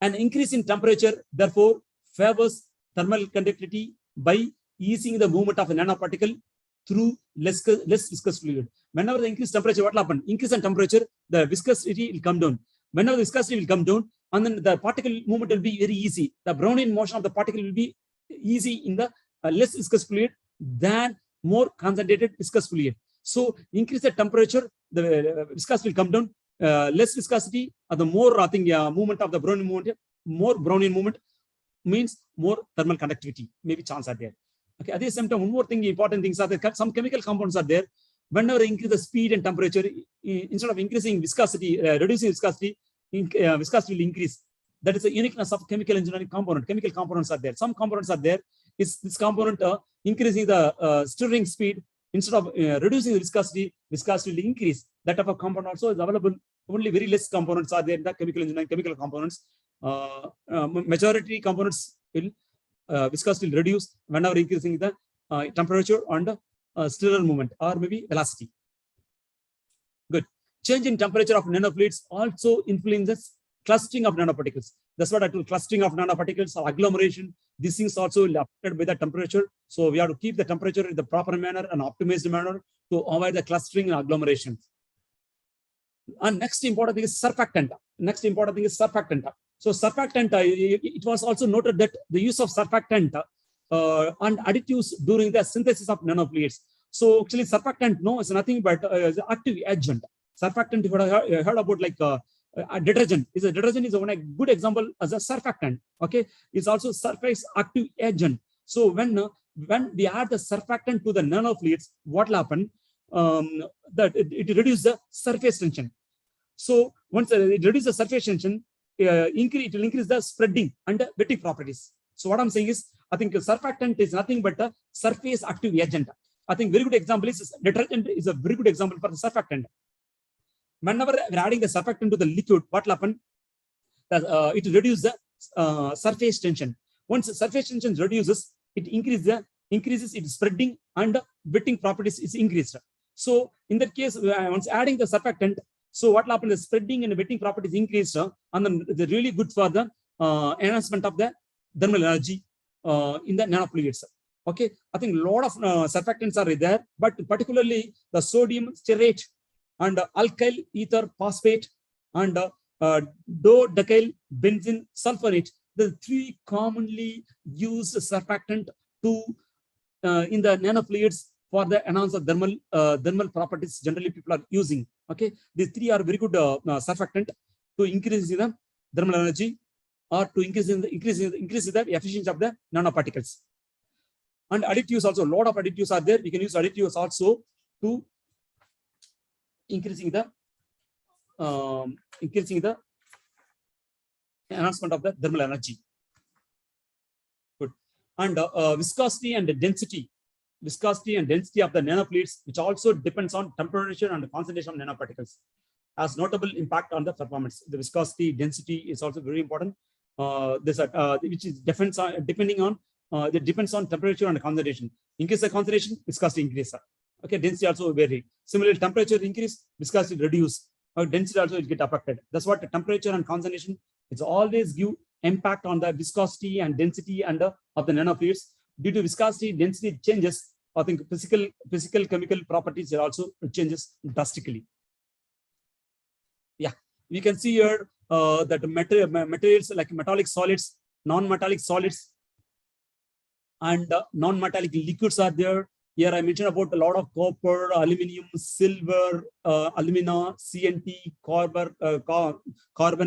An increase in temperature, therefore, favors thermal conductivity by easing the movement of a nanoparticle through less viscous fluid. Whenever the increase temperature, what will happen? Increase in temperature, the viscosity will come down. Whenever the viscosity will come down, and then the particle movement will be very easy. The Brownian motion of the particle will be easy in the less viscous fluid than more concentrated viscous fluid. So increase the temperature, the viscosity will come down. Less viscosity, the more movement of the Brownian movement, more Brownian movement means more thermal conductivity. Maybe chance are there. Okay, at the same time, one more thing, important things are there. Some chemical compounds are there. Whenever increase the speed and temperature, instead of increasing viscosity, reducing viscosity, viscosity will increase. That is the uniqueness of chemical engineering component. Chemical components are there. Some components are there. Is this component increasing the stirring speed instead of reducing the viscosity will increase. That type of compound also is available. Only very less components are there in the chemical engineering chemical components. Majority components will viscosity will reduce whenever increasing the temperature and stirrer movement or maybe velocity. Good. Change in temperature of nanofluids also influences clustering of nanoparticles. That's what I told, clustering of nanoparticles or agglomeration. These things also will affected by the temperature. So we have to keep the temperature in the proper manner and optimized manner to avoid the clustering and agglomeration. And next important thing is surfactant. So surfactant, it was also noted that the use of surfactant and additives during the synthesis of nanofluids. So actually surfactant, no, is nothing but active agent. Surfactant, you heard about like a detergent. A detergent is a good example as a surfactant. Okay, it's also surface active agent. So when we add the surfactant to the nanofluids, what will happen? That it reduces the surface tension. So once it reduces the surface tension, it will increase the spreading and wetting properties. So what I'm saying is, I think surfactant is nothing but a surface active agent. I think very good example is detergent is a very good example for the surfactant. Whenever we're adding the surfactant to the liquid, what will happen? It reduces the surface tension. Once the surface tension reduces, it increases its spreading and wetting properties is increased. So in that case, once adding the surfactant, so what will happen? The spreading and wetting properties increased, and then they're really good for the enhancement of the thermal energy in the nanofluids. Okay, I think a lot of surfactants are there, but particularly the sodium stearate and alkyl ether phosphate and dodecyl benzene sulfonate, the three commonly used surfactant to in the nanofluids for the enhance of thermal properties generally people are using. Okay, these three are very good surfactant to increase the thermal energy or to increase the efficiency of the nanoparticles. And additives also, a lot of additives are there. We can use additives also to increasing the enhancement of the thermal energy. Good. And viscosity and density of the nanofluids, which also depends on temperature and concentration of nanoparticles, has notable impact on the performance. The viscosity, density is also very important. Which is depends on temperature and concentration. Increase the concentration, viscosity increase. Okay, density also vary. Similarly, temperature increase, viscosity reduce, or density also will get affected. That's what the temperature and concentration, it's always give impact on the viscosity and density and of the nanofluids. Due to viscosity, density changes, I think physical chemical properties are also changes drastically. Yeah, we can see here that materials like metallic solids, non-metallic solids, and non-metallic liquids are there. Here I mentioned about a lot of copper, aluminum, silver, alumina, CNT, carbon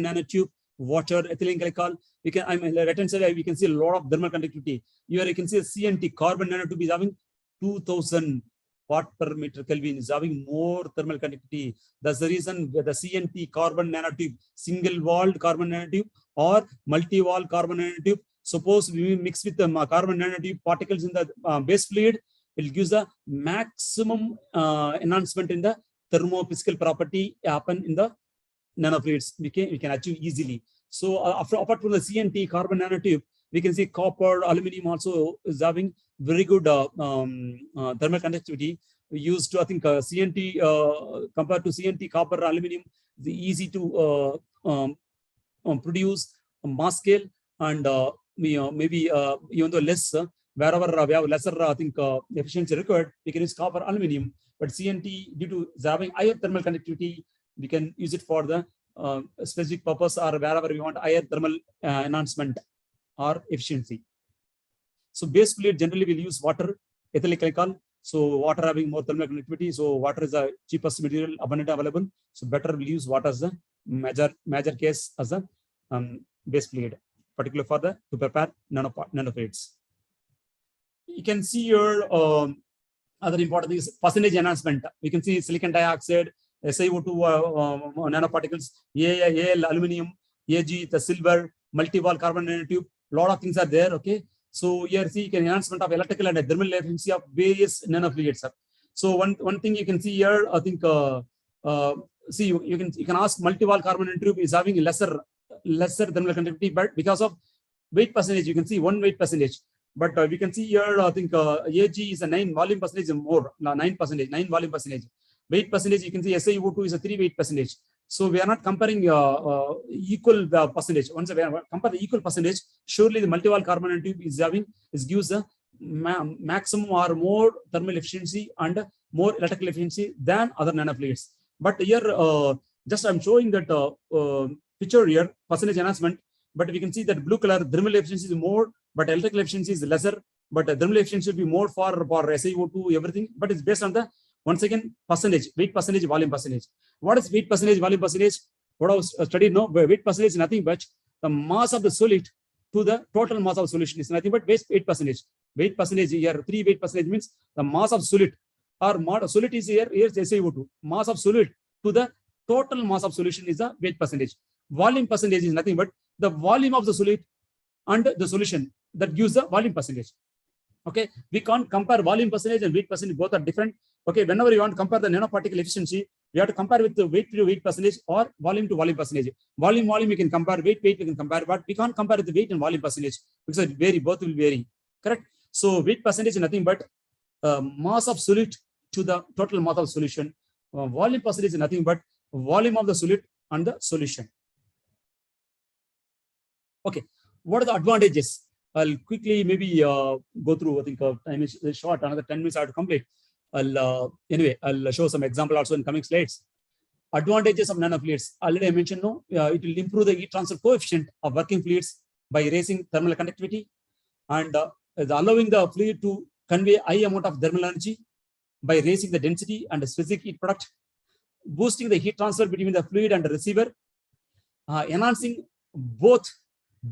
nanotube, water, ethylene glycol. You can, I mean, right hand side, we can see a lot of thermal conductivity. Here you can see a CNT, carbon nanotube, is having 2000 watt per meter Kelvin, is having more thermal conductivity. That's the reason the CNT carbon nanotube, single walled carbon nanotube or multi-wall carbon nanotube. Suppose we mix with the carbon nanotube particles in the base fluid, it gives the maximum enhancement in the thermophysical property happen in the nanofluids. We can achieve easily. So apart from the CNT carbon nanotube, we can see copper, aluminum also is having very good thermal conductivity. We used to, I think, CNT compared to CNT, copper, aluminum, is easy to produce a mass scale, and maybe even though less, wherever we have lesser, I think, efficiency required, we can use copper, aluminum. But CNT, due to having higher thermal conductivity, we can use it for the specific purpose or wherever we want higher thermal enhancement or efficiency. So base fluid generally will use water, ethylene glycol. So water having more thermal conductivity. So water is the cheapest material abundantly available. So better will use water as the major case as a base fluid, particularly for the to prepare nanofluids. You can see your other important thing is percentage enhancement. We can see silicon dioxide, SiO2 nanoparticles, Al aluminum, Ag the silver, multi-wall carbon nanotube. Lot of things are there. Okay. So here see you can enhancement of electrical and thermal efficiency of various nanofluids. So one thing you can see here, I think see you can ask multi-wall carbon nanotube is having lesser thermal conductivity, but because of weight percentage, you can see 1 weight percentage. But we can see here, I think Ag is a 9 volume percentage more, 9%, 9 volume percentage. Weight percentage, you can see SiO2 is a 3 weight percentage. So we are not comparing equal percentage. Once we compare the equal percentage, surely the multi-wall carbon nanotube gives a maximum or more thermal efficiency and more electrical efficiency than other nanofluids. But here, just I'm showing that picture here, percentage enhancement. But we can see that blue color thermal efficiency is more, but electrical efficiency is lesser. But thermal efficiency will be more for SiO2, everything. But it's based on the, once again, percentage, weight percentage, volume percentage. What is weight percentage, volume percentage? What I was studied, no, weight percentage is nothing but the mass of the solid to the total mass of solution is nothing but weight percentage. Weight percentage here, 3 weight percentage means the mass of solid or solid is here, here's SiO2. Mass of solid to the total mass of solution is the weight percentage. Volume percentage is nothing but the volume of the solid and the solution that gives the volume percentage. Okay, we can't compare volume percentage and weight percentage, both are different. Okay, whenever you want to compare the nanoparticle efficiency, we have to compare with the weight to weight percentage or volume to volume percentage. Volume we can compare, weight we can compare, but we can't compare the weight and volume percentage because it vary, both will vary. Correct? So weight percentage is nothing but mass of solid to the total mass of solution. Volume percentage is nothing but volume of the solid and the solution. Okay, what are the advantages? I'll quickly maybe go through. I think time is short. Another 10 minutes I have to complete. Anyway, I'll show some example also in coming slides. Advantages of nanofluids. Already I mentioned, no, it will improve the heat transfer coefficient of working fluids by raising thermal conductivity and allowing the fluid to convey high amount of thermal energy by raising the density and the specific heat product, boosting the heat transfer between the fluid and the receiver, enhancing both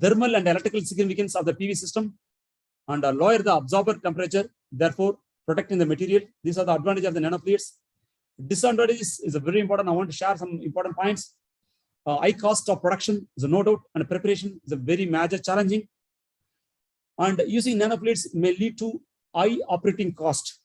thermal and electrical significance of the PV system, and lower the absorber temperature, therefore protecting the material. These are the advantages of the nanofluids. Disadvantages is a very important. I want to share some important points. High cost of production is a no doubt, and preparation is a very major challenging. And using nanofluids may lead to high operating cost.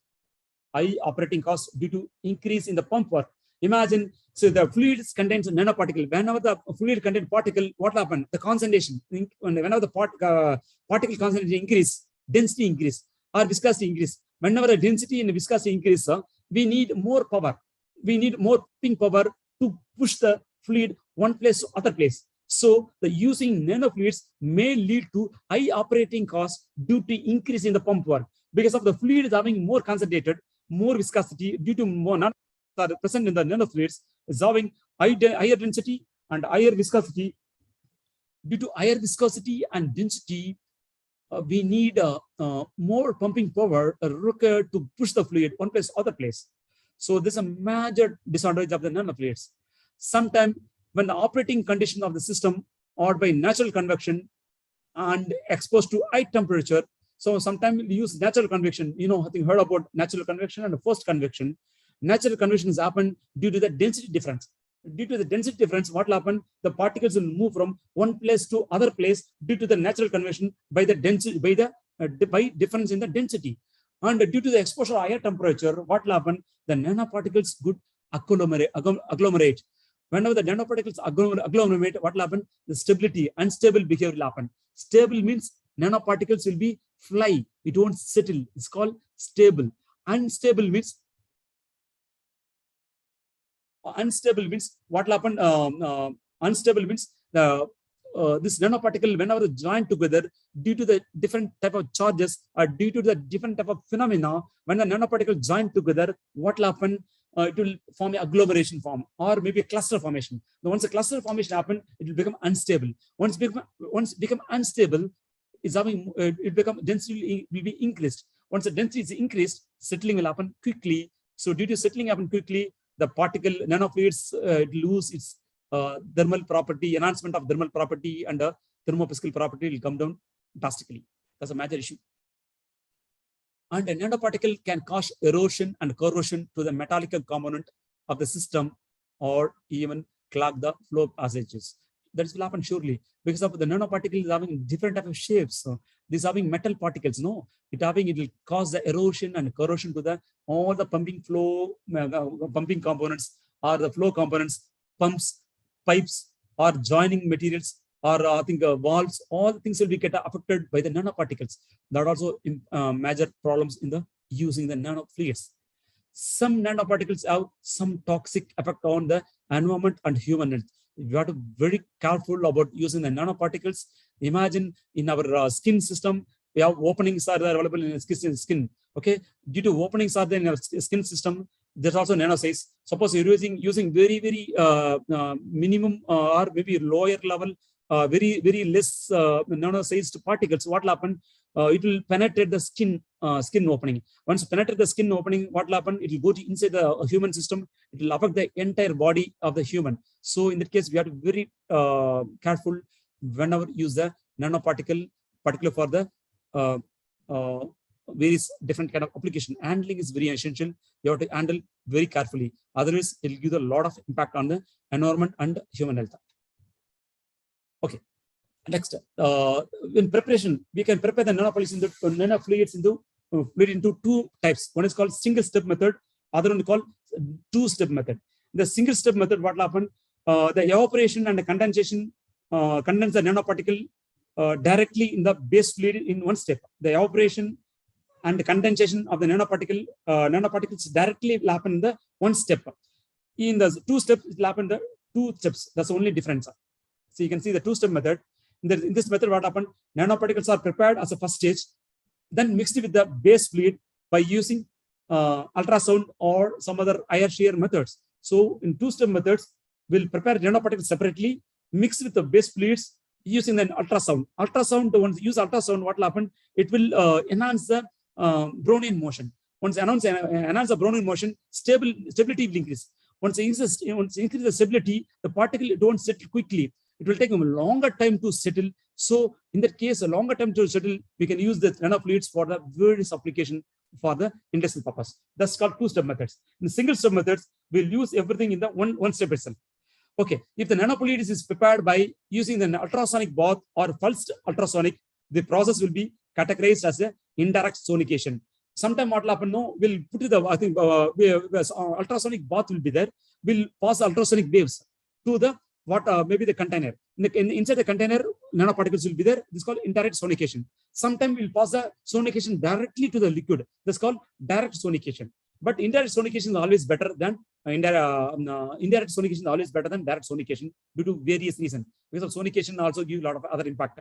High operating cost due to increase in the pump work. Imagine, so the fluids contains a nanoparticle. Whenever the fluid contains particle, what happened? The concentration, whenever the particle concentration increase, density increase or viscosity increase. Whenever the density and viscosity increase, we need more power. We need more pumping power to push the fluid one place to other place. So the using nanofluids may lead to high operating costs due to increase in the pump work because of the fluid is having more concentrated, more viscosity due to more present in the nanofluids is having higher density and higher viscosity. Due to higher viscosity and density, we need more pumping power required to push the fluid one place other place. So this is a major disadvantage of the nanofluids. Sometimes when the operating condition of the system or by natural convection and exposed to high temperature. So sometimes we use natural convection. I think heard about natural convection and forced convection. Natural convection has happened due to the density difference. Due to the density difference, what will happen? The particles will move from one place to other place due to the natural convection by the density, by difference in the density. And due to the exposure to higher temperature, what will happen? The nanoparticles could agglomerate. Whenever the nanoparticles agglomerate, what will happen? The stability, unstable behavior will happen. Stable means nanoparticles will be fly. It won't settle. It's called stable. Unstable means what will happen? Unstable means this nanoparticle, whenever joined together, due to the different type of charges or due to the different type of phenomena, when the nanoparticle join together, what will happen? It will form an agglomeration form or maybe a cluster formation. Now, once a cluster formation happens, it will become unstable. Once become unstable, it become density will be increased. Once the density is increased, settling will happen quickly. So due to settling happen quickly, the particle nanofluids lose its thermal property, enhancement of thermal property, and thermophysical property will come down drastically. That's a major issue. And a nanoparticle can cause erosion and corrosion to the metallic component of the system or even clog the flow passages. That will happen surely because of the nanoparticle is having different type of shapes. So this having metal particles, no, it will cause the erosion and corrosion to the all the pumping components or the flow components, pumps, pipes, or joining materials, or valves. All things will be get affected by the nanoparticles. That also major problems in the using the nanofluids. Some nanoparticles have some toxic effect on the environment and human health. We have to be very careful about using the nanoparticles. Imagine in our skin system, we have openings are available in skin. Okay, due to openings are there in our skin system, there's also nano size. Suppose you're using very minimum or maybe lower level, very less nano sized particles. What will happen? It will penetrate the skin opening. Once penetrate the skin opening, what will happen? It will go to inside the human system. It will affect the entire body of the human. So in that case, we have to be very careful whenever use the nanoparticle, particular for the various different kind of application. Handling is very essential. You have to handle very carefully. Otherwise, it will give a lot of impact on the environment and human health. Okay. Next, in preparation, we can prepare the nanofluids into two types. One is called single step method, other one is called two-step method. The single step method, what will happen? The evaporation and the condensation condense the nanoparticle directly in the base fluid in one step. The evaporation and the condensation of the nanoparticles directly will happen in the one step. In the two steps, it will happen in the two steps. That's the only difference. So you can see the two-step method. In this method, what happened? Nanoparticles are prepared as a first stage, then mixed with the base fluid by using ultrasound or some other higher shear methods. So in two-step methods, we'll prepare nanoparticles separately, mix with the base fluids using an ultrasound. Once you use ultrasound, what will happen? It will enhance the Brownian motion. Once enhance the Brownian motion, stability will increase. Once increase the stability, the particle don't settle quickly. It will take a longer time to settle. So in that case, a longer time to settle, we can use the nanofluids for the various application for the industrial purpose. That's called two-step methods. In single step methods, we'll use everything in the one step itself. Okay, if the nanofluid is prepared by using the ultrasonic bath or pulsed ultrasonic, the process will be categorized as a indirect sonication. Sometime what will happen? No, we'll put the ultrasonic bath will be there. We'll pass ultrasonic waves to the maybe the container. Inside the container, nanoparticles will be there. This is called indirect sonication. Sometimes we'll pass the sonication directly to the liquid. This is called direct sonication. But indirect sonication is always better than indirect sonication is always better than direct sonication due to various reasons. Because sonication also gives a lot of other impact.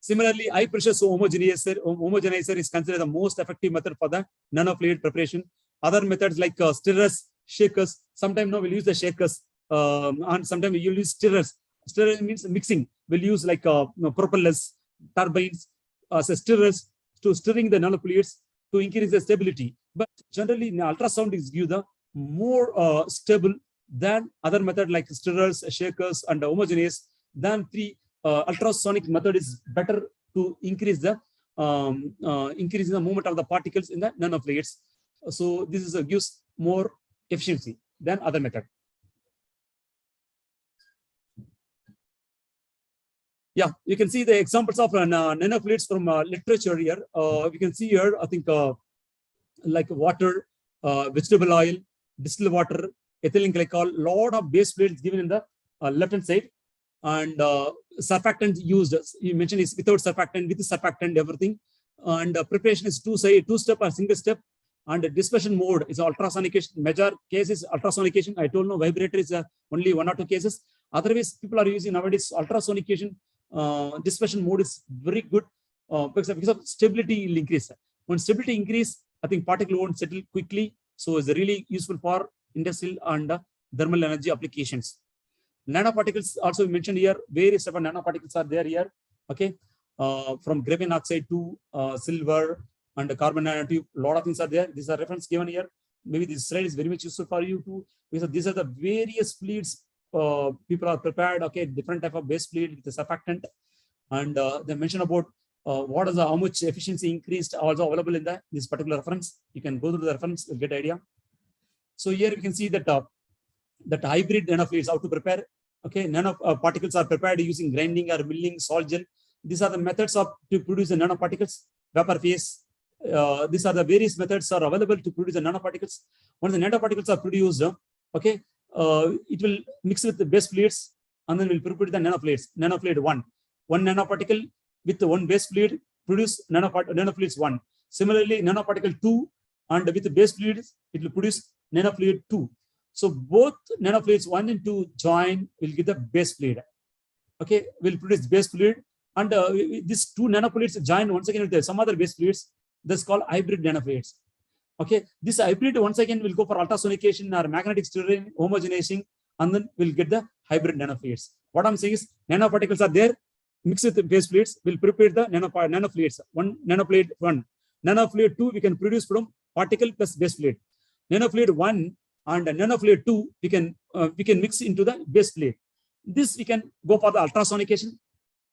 Similarly, high pressure homogenizer is considered the most effective method for the nanofluid preparation. Other methods like stirrers, shakers. Sometimes we'll use the shakers. And sometimes we use stirrers. Stirrer means mixing. We'll use like propellers, turbines, stirrers to stirring the nanofluids to increase the stability. But generally, in ultrasound is give the more stable Then other method like stirrers, shakers, and homogeneous. Then three ultrasonic method is better to increase the movement of the particles in the nanofluids. So this is gives more efficiency than other method. Yeah, you can see the examples of nanofluids from literature here. We can see here, I think, like water, vegetable oil, distilled water, ethylene glycol, lot of base fluids given in the left-hand side. And surfactant used, you mentioned is without surfactant, with surfactant, everything. And preparation is two-step or single step. And dispersion mode is ultrasonication. Major cases ultrasonication. I told no, vibrator is only 1 or 2 cases. Otherwise, people are using nowadays ultrasonication. Dispersion mode is very good because of stability will increase. When stability increase, I think particle won't settle quickly. So it's really useful for industrial and thermal energy applications. Nanoparticles also mentioned here. Various type of nanoparticles are there here. Okay, from graphene oxide to silver and carbon nanotube. A lot of things are there. These are reference given here. Maybe this slide is very much useful for you too, because these are the various fluids people are prepared. Okay, different type of base fluid with the surfactant, and they mention about what is how much efficiency increased also available in this particular reference. You can go through the reference, you'll get idea. So here we can see that that hybrid nanofluids, how to prepare. Okay, nanoparticles are prepared using grinding or milling, salt gel. These are the methods to produce the nanoparticles. Vapor phase. These are the various methods are available to produce the nanoparticles. Once the nanoparticles are produced, okay, it will mix with the base fluids and then will prepare the nanofluids. Nanofluid 1 nanoparticle with one base fluid produce nanofluids 1. Similarly, nanoparticle 2 and with the base fluids, it will produce nanofluid 2. So both nanofluids 1 and 2 join will give the base fluid. Okay, will produce base fluid, and these two nanofluids join once again with some other base fluids. That's called hybrid nanofluids. Okay, this hybrid once again will go for ultrasonication or magnetic stirring, homogenizing, and then we'll get the hybrid nanofluids. What I'm saying is nanoparticles are there, mixed with the base fluids, will prepare the nanofluids. Nanofluid 1. Nanofluid 2 we can produce from particle plus base fluid. Nanofluid 1 and nanofluid 2 we can mix into the base fluid. This we can go for the ultrasonication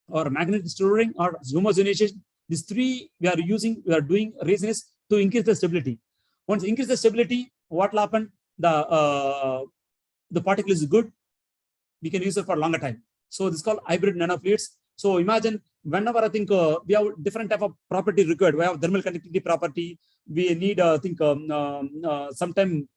or magnetic stirring or homogenization. These three we are doing reason is to increase the stability. Once increase the stability, what will happen? The particle is good. We can use it for a longer time. So this is called hybrid nanofluids. So imagine whenever I think we have different type of property required. We have thermal conductivity property. We need I think sometime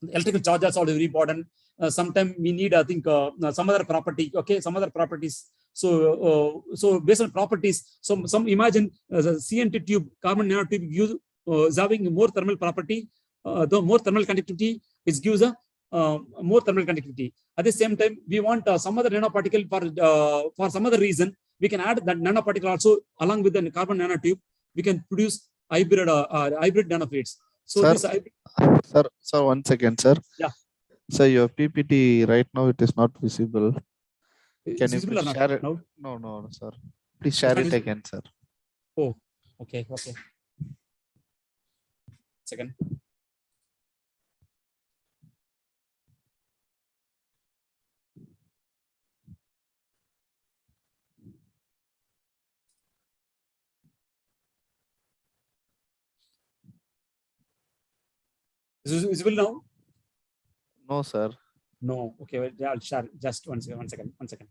electrical charge is also very important. Sometimes we need I think some other property. Okay, some other properties. So so based on properties, some imagine the CNT tube, carbon nanotube use is having more thermal property. The more thermal conductivity, it gives a more thermal conductivity. At the same time, we want some other nanoparticle for some other reason. We can add that nanoparticle also along with the carbon nanotube. We can produce hybrid nanofluids. So Sir, this hybrid, sir, 1 second, sir. Yeah. So your PPT right now it is not visible. Can is you visible or please not? share it? No? No, sir. Please share it again, sir. Oh, okay. Second. Is it visible now? No, sir. No. Okay, well, I'll share just one second. Okay.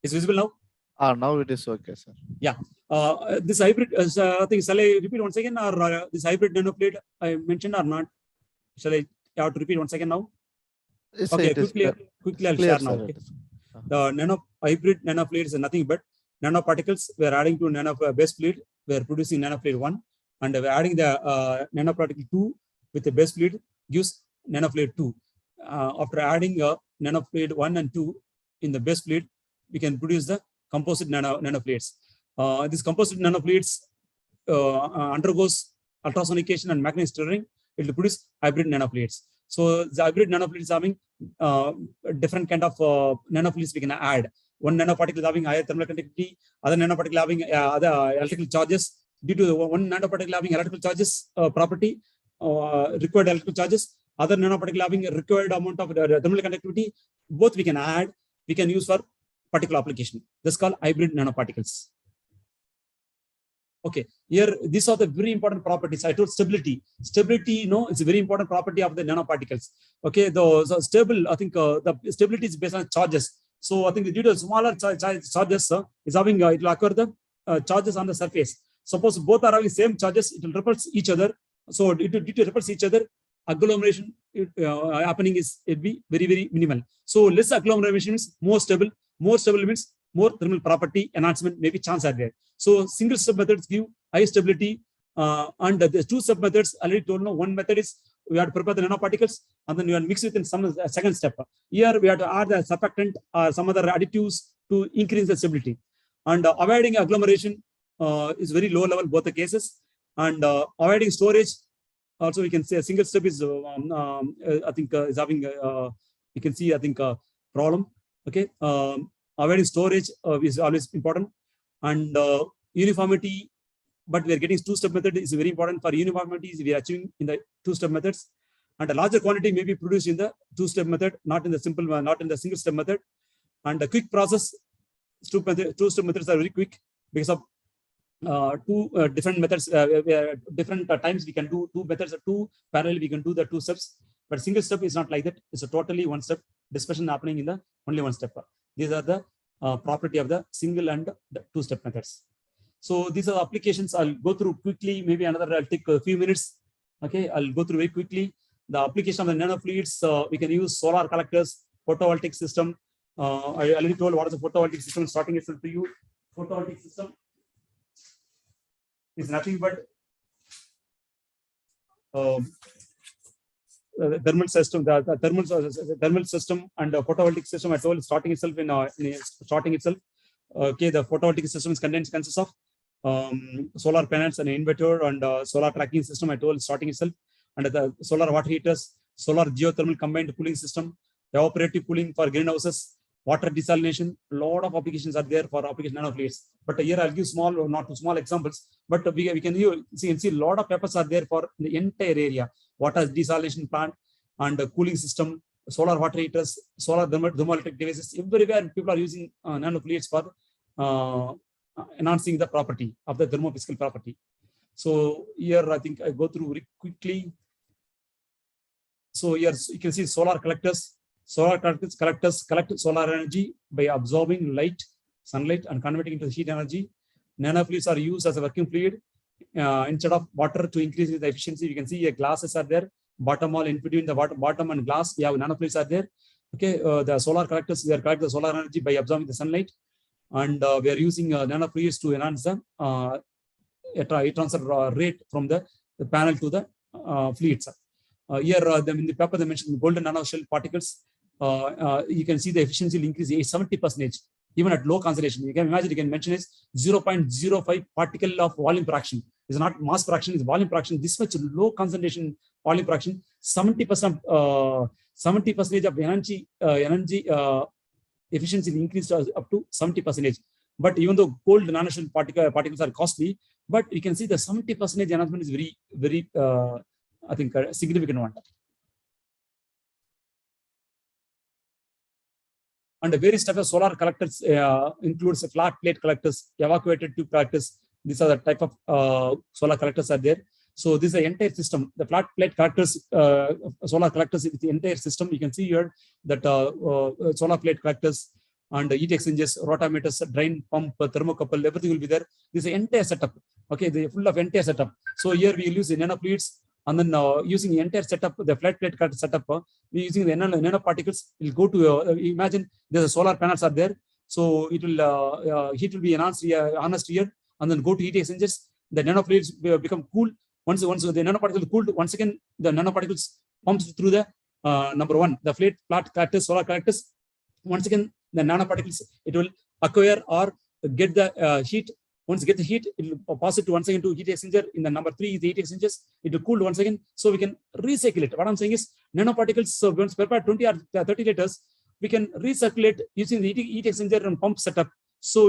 Is visible now? Now it is okay, sir. Yeah. This hybrid, I think, shall I repeat once again, or this hybrid nanofluid I mentioned or not? Shall I have to repeat once again now? Yes, Okay, it is quickly I'll clear, share now. sir, Okay. it is. The hybrid nanofluid is nothing but nanoparticles. We are adding to base fluid. We are producing nanofluid 1, and we are adding the nanoparticle 2 with the base fluid gives nanofluid 2. After adding nanofluid 1 and 2 in the base fluid, we can produce the composite nanofluids. These composite nanofluids undergoes ultrasonication and magnetic stirring. It will produce hybrid nanofluids. So the hybrid nanofluids having different kind of nanofluids we can add. one nanoparticle having higher thermal conductivity, other nanoparticle having other electrical charges. Due to one nanoparticle having electrical charges property, required electrical charges, other nanoparticle having a required amount of thermal conductivity, both we can add, we can use for particular application. This is called hybrid nanoparticles. Okay, here these are the very important properties. I told stability. Stability, it's a very important property of the nanoparticles. Okay, so stable, I think the stability is based on charges. So I think due to smaller charges is having it will occur the charges on the surface. Suppose both are having same charges, it will repulse each other. So due to repulse each other, agglomeration happening is it be very, very minimal. So less agglomeration means more stable. More stable means more thermal property enhancement, maybe chance are there. So single step methods give high stability, and the two step methods already told. One method is we have to prepare the nanoparticles and then we have to mix it in some second step. Here we have to add the surfactant or some other additives to increase the stability. And avoiding agglomeration is very low level both the cases, and avoiding storage. Also, we can say a single step is I think is having you can see I think problem. Okay, avoiding storage is always important, and uniformity. But we are getting two-step method is very important. For uniformity is we are achieving in the two-step methods, and a larger quantity may be produced in the two-step method, not in the simple, not in the single-step method. And the quick process, two-step methods are very quick because of two different methods. Different times we can do two methods, two parallel we can do the two steps. But single step is not like that. It's a totally one step discussion happening in the only one step. These are the property of the single and the two-step methods. So these are the applications. I'll go through quickly. Maybe another. I'll take a few minutes. Okay, I'll go through very quickly. The application of the nanofluids. We can use solar collectors, photovoltaic system. I already told what is the photovoltaic system. Starting itself to you. Photovoltaic system is nothing but thermal system, the thermal system and the photovoltaic system. I told starting itself in starting itself. Okay, the photovoltaic system is consists of solar panels and inverter and solar tracking system. I told starting itself, and the solar water heaters, solar geothermal combined cooling system, evaporative cooling for greenhouses, water desalination. A lot of applications are there for application nanofluids. But here I'll give small, not too small examples. But we can see a lot of papers are there for the entire area. Water desalination plant and cooling system, solar water heaters, solar thermoelectric devices. Everywhere people are using nanofluids for enhancing the property of the thermophysical property. So here I think I go through very quickly. So here you can see solar collectors. Solar collectors collect solar energy by absorbing sunlight and converting into heat energy. Nanofluids are used as a working fluid instead of water to increase the efficiency. You can see here glasses are there. Bottom all in between the bottom and glass, we have nanofluids are there. Okay, the solar collectors, we are collecting the solar energy by absorbing the sunlight, and we are using nanofluids to enhance the transfer rate from the panel to the fluids. Here in the paper they mentioned golden nanoshell particles. You can see the efficiency will increase 70%, even at low concentration. You can imagine, you can mention is 0.05 particle of volume fraction. It's not mass fraction, it's volume fraction. This much low concentration volume fraction, 70% of energy efficiency increased up to 70%. But even though cold nanoshell particles are costly, but you can see the 70% enhancement is very, very, I think, a significant one. And the various types of solar collectors includes flat plate collectors, evacuated tube collectors. These are the type of solar collectors are there. So this is the entire system. The flat plate collectors, solar collectors is the entire system. You can see here that solar plate collectors and heat exchangers, rotameters, drain pump, thermocouple, everything will be there. This is the entire setup. Okay, they full of entire setup. So here we will use the nanofluids, and then using the entire setup, the flat plate collector setup, we using the nanoparticles. We'll go to imagine there's a solar panels are there. So it will heat will be enhanced here, and then go to heat exchangers. The nanofluids become cool. Once the nanoparticles cooled, once again the nanoparticles pumps through the number one, the flat collectors, solar collectors. Once again, the nanoparticles, it will acquire or get the heat. Once you get the heat, it will pass it to once again to heat exchanger. In the number 3 is the heat exchangers. It will cool once again, so we can recycle it. What I'm saying is nanoparticles. So once per 20 or 30 liters, we can recirculate using the heat exchanger and pump setup. So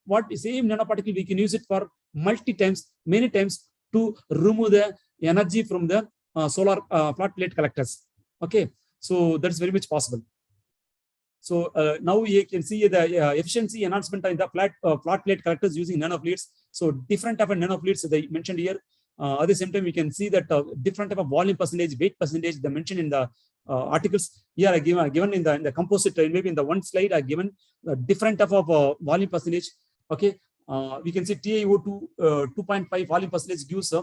what same nanoparticle we can use it for many times to remove the energy from the solar flat plate collectors. Okay, so that's very much possible. So now you can see the efficiency enhancement in the flat plate collectors using nanofluids. So different type of nanofluids they mentioned here. At the same time, we can see that different type of volume percentage, weight percentage they mentioned in the articles. Here I given in the composite, maybe in the one slide I given different type of volume percentage. Okay, we can see TiO2 2.5 volume percentage gives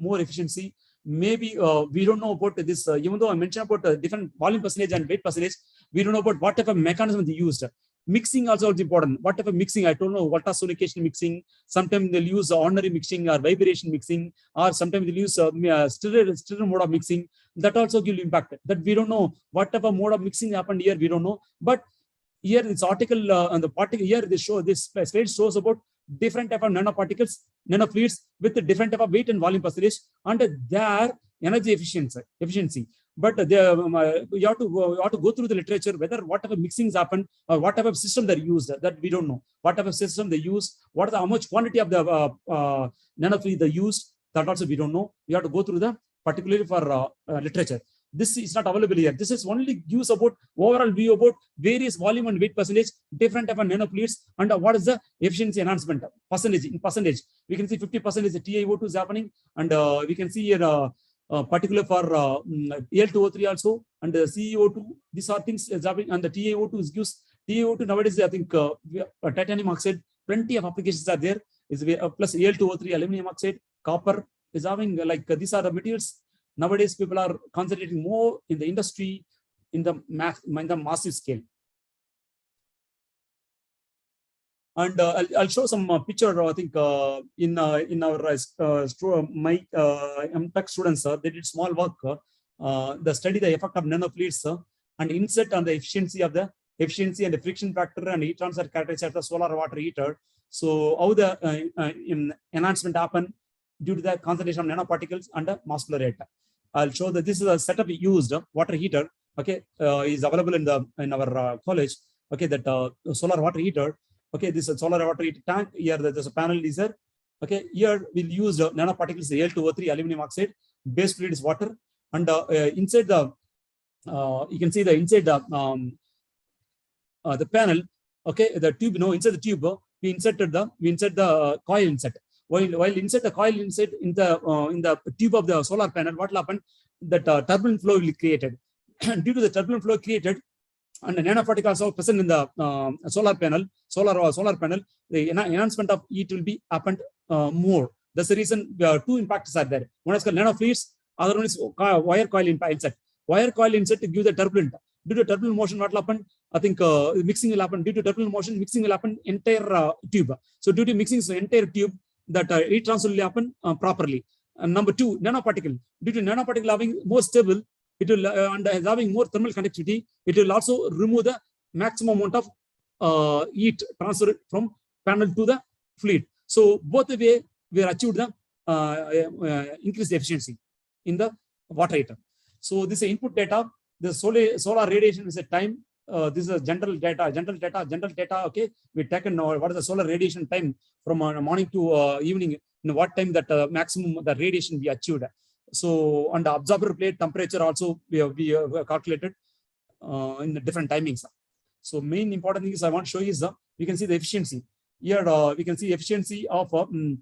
more efficiency. Maybe we don't know about this, even though I mentioned about different volume percentage and weight percentage, we don't know about what type of mechanism they used. Mixing also is important. What type of mixing? I don't know. Ultrasonication mixing. Sometimes they'll use ordinary mixing or vibration mixing, or sometimes they'll use sterile mode of mixing. That also will impact. That we don't know what type of mode of mixing happened here. We don't know. But here this article on the particle here they show this slide shows about different type of nanoparticles, nanofluids with the different type of weight and volume percentage and their energy efficiency. But you have to go through the literature whether what type of mixings happen or what type of system they used. That we don't know. What type of system they use, how much quantity of the nanofluid they used. That also we don't know. You have to go through the particularly for literature. This is not available here. This is only gives about overall view about various volume and weight percentage, different type of nanofluids, and what is the efficiency enhancement percentage. In percentage, we can see 50% is the TiO2 is happening, and we can see here particular for Al2O3 also, and the CO2. These are things is happening, and the TiO2 is gives TiO2 nowadays. I think titanium oxide, plenty of applications are there. Is plus Al2O3, aluminum oxide, copper is having like these are the materials. Nowadays, people are concentrating more in the industry, in the massive scale. And I'll show some picture. I think in our my MTech students, they did small work. They study the effect of nanofluids and insert on the efficiency and the friction factor and heat transfer characteristics of the solar water heater. So how the enhancement happen due to the concentration of nanoparticles under mass flow rate. I'll show that this is a setup we used, water heater. Okay, is available in our college. Okay, that solar water heater. Okay, this is a solar water heater tank. Here there's a panel is there. Okay, here we'll use nanoparticles Al2O3, aluminum oxide. Base fluid is water, and inside the you can see the inside the panel. Okay, the tube. No, inside the tube we insert the coil insert. While insert the coil inside in the tube of the solar panel, what will happen? That turbulent flow will be created. Due to the turbulent flow created, and the nanoparticles are present in the solar panel, the enhancement of heat will be happened more. That's the reason two impacts are there. One is called nanofluids, other one is wire coil insert. Wire coil insert to give the turbulent. Due to turbulent motion, what will happen? I think mixing will happen. Due to turbulent motion, mixing will happen entire tube. So due to mixing the entire tube, that heat transfer will happen properly. And number two, nanoparticle. Due to nanoparticle having more stable, it will and having more thermal conductivity, it will also remove the maximum amount of heat transfer from panel to the fluid. So both the way we are achieved the increased efficiency in the water heater. So this is input data. The solar radiation is a time. This is a general data. Okay, we taken what is the solar radiation time from morning to evening. In what time that maximum the radiation we achieved. So on the absorber plate temperature also we have calculated in the different timings. So main important thing is I want to show you is we can see the efficiency. Here we can see efficiency of the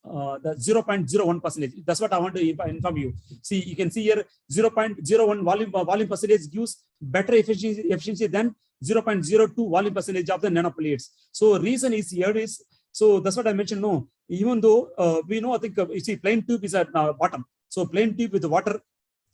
0.01%. That's what I want to inform you. See, you can see here 0.01 volume percentage gives better efficiency than 0.02 volume percentage of the nanofluids. So reason is here is, so that's what I mentioned. No, even though we know, I think you see plain tube is at bottom. So plain tube with water,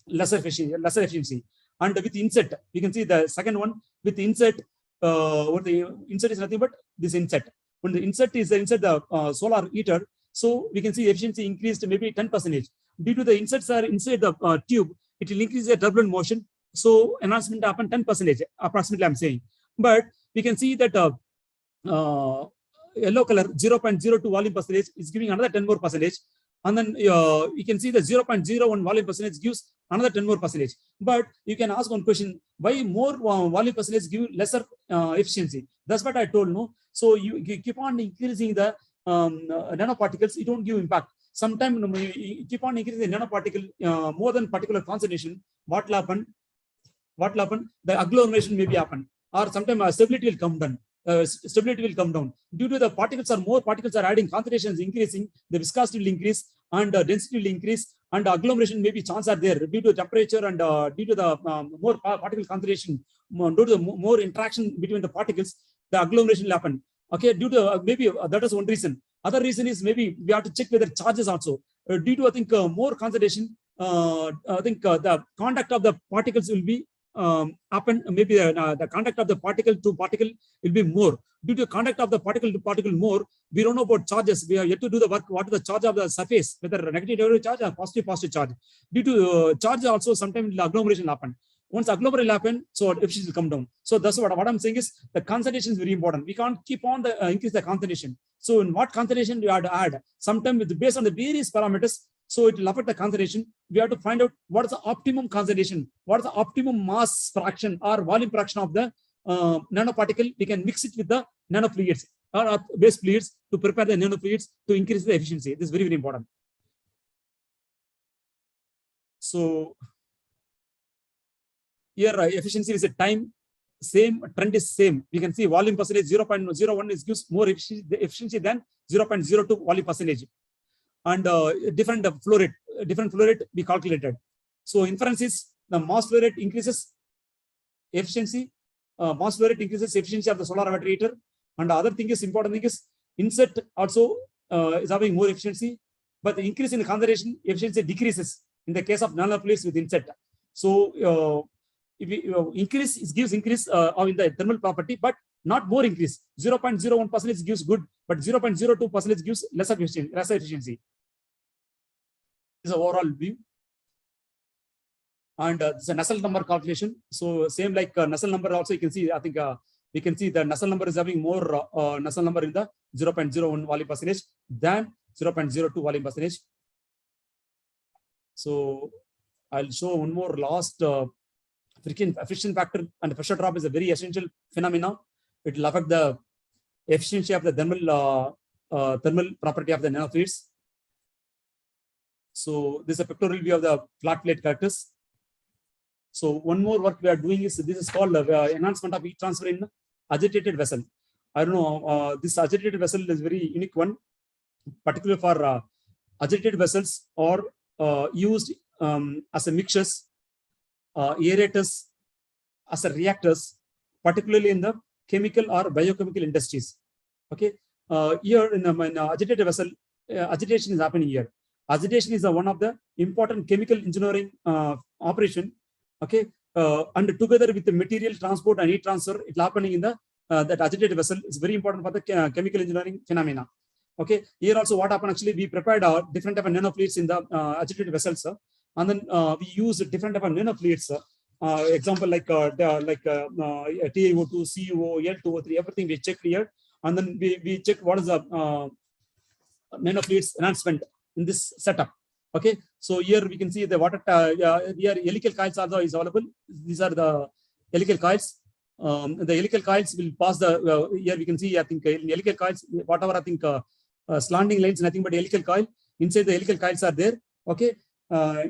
lesser efficiency. And with insert, you can see the second one with insert. What the insert is nothing but this insert. When the insert is inside the solar heater, so we can see efficiency increased maybe 10%. Due to the inserts are inside the tube, it will increase the turbulent motion. So enhancement happen 10% approximately. I'm saying, but we can see that yellow color 0.02 volume percentage is giving another 10 more percentage. And then you can see the 0.01 volume percentage gives another 10 more percentage. But you can ask one question, why more volume percentage give lesser efficiency? That's what I told, no? So you keep on increasing the nanoparticles, it won't give impact. Sometimes you keep on increasing the nanoparticle more than particular concentration, what will happen? What will happen? The agglomeration may be happen, or sometimes stability will come down. Stability will come down due to the more particles are adding, concentration is increasing, the viscosity will increase and density will increase, and agglomeration maybe chance are there due to temperature and due to the more particle concentration, due to the more interaction between the particles, the agglomeration will happen. Okay, due to maybe that is one reason. Other reason is maybe we have to check whether charges also due to I think more concentration. I think the contact of the particles will be happen. Maybe the contact of the particle to particle will be more. Due to contact of the particle to particle more, we don't know about charges. We have yet to do the work. What is the charge of the surface, whether negative charge or positive charge? Due to charge also, sometimes the agglomeration will happen. Once agglomeration will happen, so efficiency will come down. So that's what I'm saying is the concentration is very important. We can't keep on the increase the concentration. So in what concentration we have to add? Sometimes based on the various parameters, so it will affect the concentration. We have to find out what is the optimum concentration, what is the optimum mass fraction or volume fraction of the nanoparticle. We can mix it with the nanofluids or base fluids to prepare the nanofluids to increase the efficiency. This is very, very important. So here efficiency is a time, same trend is same. We can see volume percentage 0.01 is gives more efficiency than 0.02 volume percentage. And different flow rate we calculated. So inference is the mass flow rate increases efficiency, mass flow rate increases efficiency of the solar evaporator. And the other thing is important thing is insert also is having more efficiency, but the increase in the concentration efficiency decreases in the case of nanofluids with insert. So if we increase, it gives increase in the thermal property, but not more increase. 0.01% gives good, but 0.02% gives lesser efficiency. This is the overall view. And it's a Nusselt number calculation. So same like Nusselt number also, you can see, I think we can see the Nusselt number is having more Nusselt number in the 0.01 volume percentage than 0.02 volume percentage. So I'll show one more last friction factor and pressure drop is a very essential phenomena. It will affect the efficiency of the thermal property of the nanofluids. So this is a pictorial view of the flat plate characters. So one more work we are doing is this is called enhancement of heat transfer in agitated vessel. I don't know, this agitated vessel is very unique one, particularly for agitated vessels or used as a mixtures, aerators, as a reactors, particularly in the chemical or biochemical industries. Okay, here in agitated vessel, agitation is happening here. Agitation is one of the important chemical engineering operation. Okay, and together with the material transport and heat transfer, it's happening in the that agitated vessel is very important for the chemical engineering phenomena. Okay, here also what happened actually, we prepared different type of nanofluids in the agitated vessels, and then we use different type of nanofluids. Example like TiO2, CuO, L2O3, everything we checked here, and then we check what is the nanofluids enhancement in this setup. Okay, so here we can see the water. Here helical coils also is available. These are the helical coils. The helical coils will pass the. Here we can see. I think in helical coils, whatever I think slanting lines, nothing but helical coil. Inside the helical coils are there. Okay,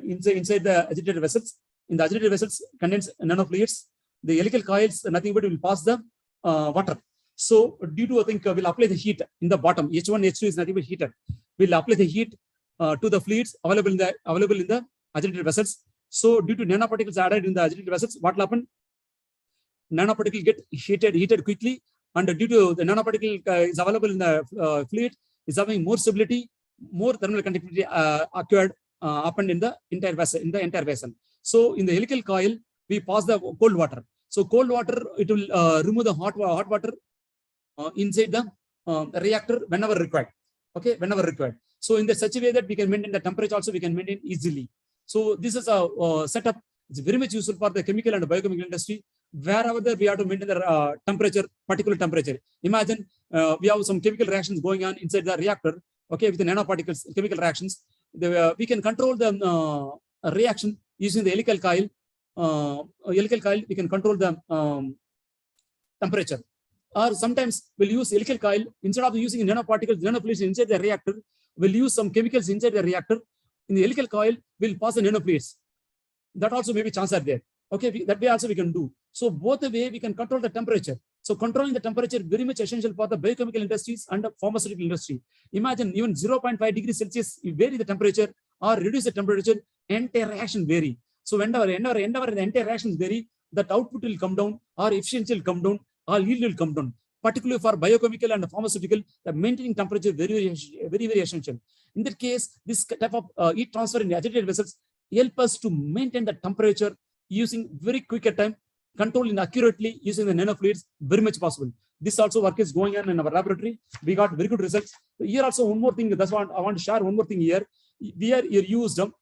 inside the agitated vessels. In the agitated vessels contains nanofluids. The helical coils, nothing but will pass the water. So due to I think we'll apply the heat in the bottom. H1, H2 is nothing but heater. We'll apply the heat to the fluids available in the agitated vessels. So due to nanoparticles added in the agitated vessels, what will happen? Nanoparticle get heated quickly, and due to the nanoparticle is available in the fluid, is having more stability, more thermal conductivity occurred happened in the entire vessel. So in the helical coil, we pass the cold water. So cold water, it will remove the hot water inside the reactor whenever required. Okay, whenever required. So in such a way that we can maintain the temperature also, we can maintain easily. So this is a setup. It's very much useful for the chemical and biochemical industry. Wherever we have to maintain the temperature, particular temperature. Imagine we have some chemical reactions going on inside the reactor. Okay, with the nanoparticles, chemical reactions, we can control the reaction using the helical coil, we can control the temperature. Or sometimes we'll use helical coil instead of using nanoparticles, nanofluids inside the reactor. We'll use some chemicals inside the reactor. In the helical coil, we'll pass the nanofluids. That also maybe chances are there. Okay, that way also we can do. So both the way we can control the temperature. So controlling the temperature very much essential for the biochemical industries and the pharmaceutical industry. Imagine even 0.5 degrees Celsius, you vary the temperature or reduce the temperature, entire reaction vary. So whenever the entire reactions vary, that output will come down, or efficiency will come down, or yield will come down. Particularly for biochemical and pharmaceutical, the maintaining temperature very essential. In that case, this type of heat transfer in agitated vessels help us to maintain the temperature using very quicker time, controlling accurately using the nanofluids, very much possible. This also work is going on in our laboratory. We got very good results. Here also one more thing, that's what I want to share one more thing here. Here you used 0.1,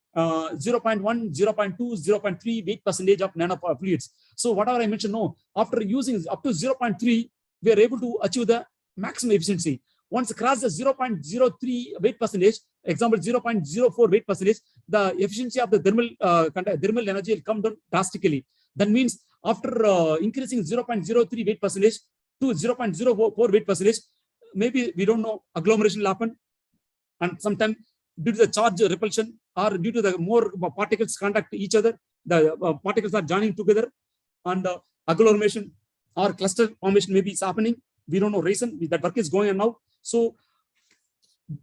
0.2, 0.3 weight percentage of nanofluids. So whatever I mentioned, no, after using up to 0.3, we are able to achieve the maximum efficiency. Once cross the 0.03 weight percentage, example 0.04 weight percentage, the efficiency of the thermal energy will come down drastically. That means after increasing 0.03 weight percentage to 0.04 weight percentage, maybe we don't know, agglomeration will happen, and sometimes due to the charge repulsion or due to the more particles contact each other, the particles are joining together, and agglomeration or cluster formation maybe is happening. We don't know reason. That work is going on now. So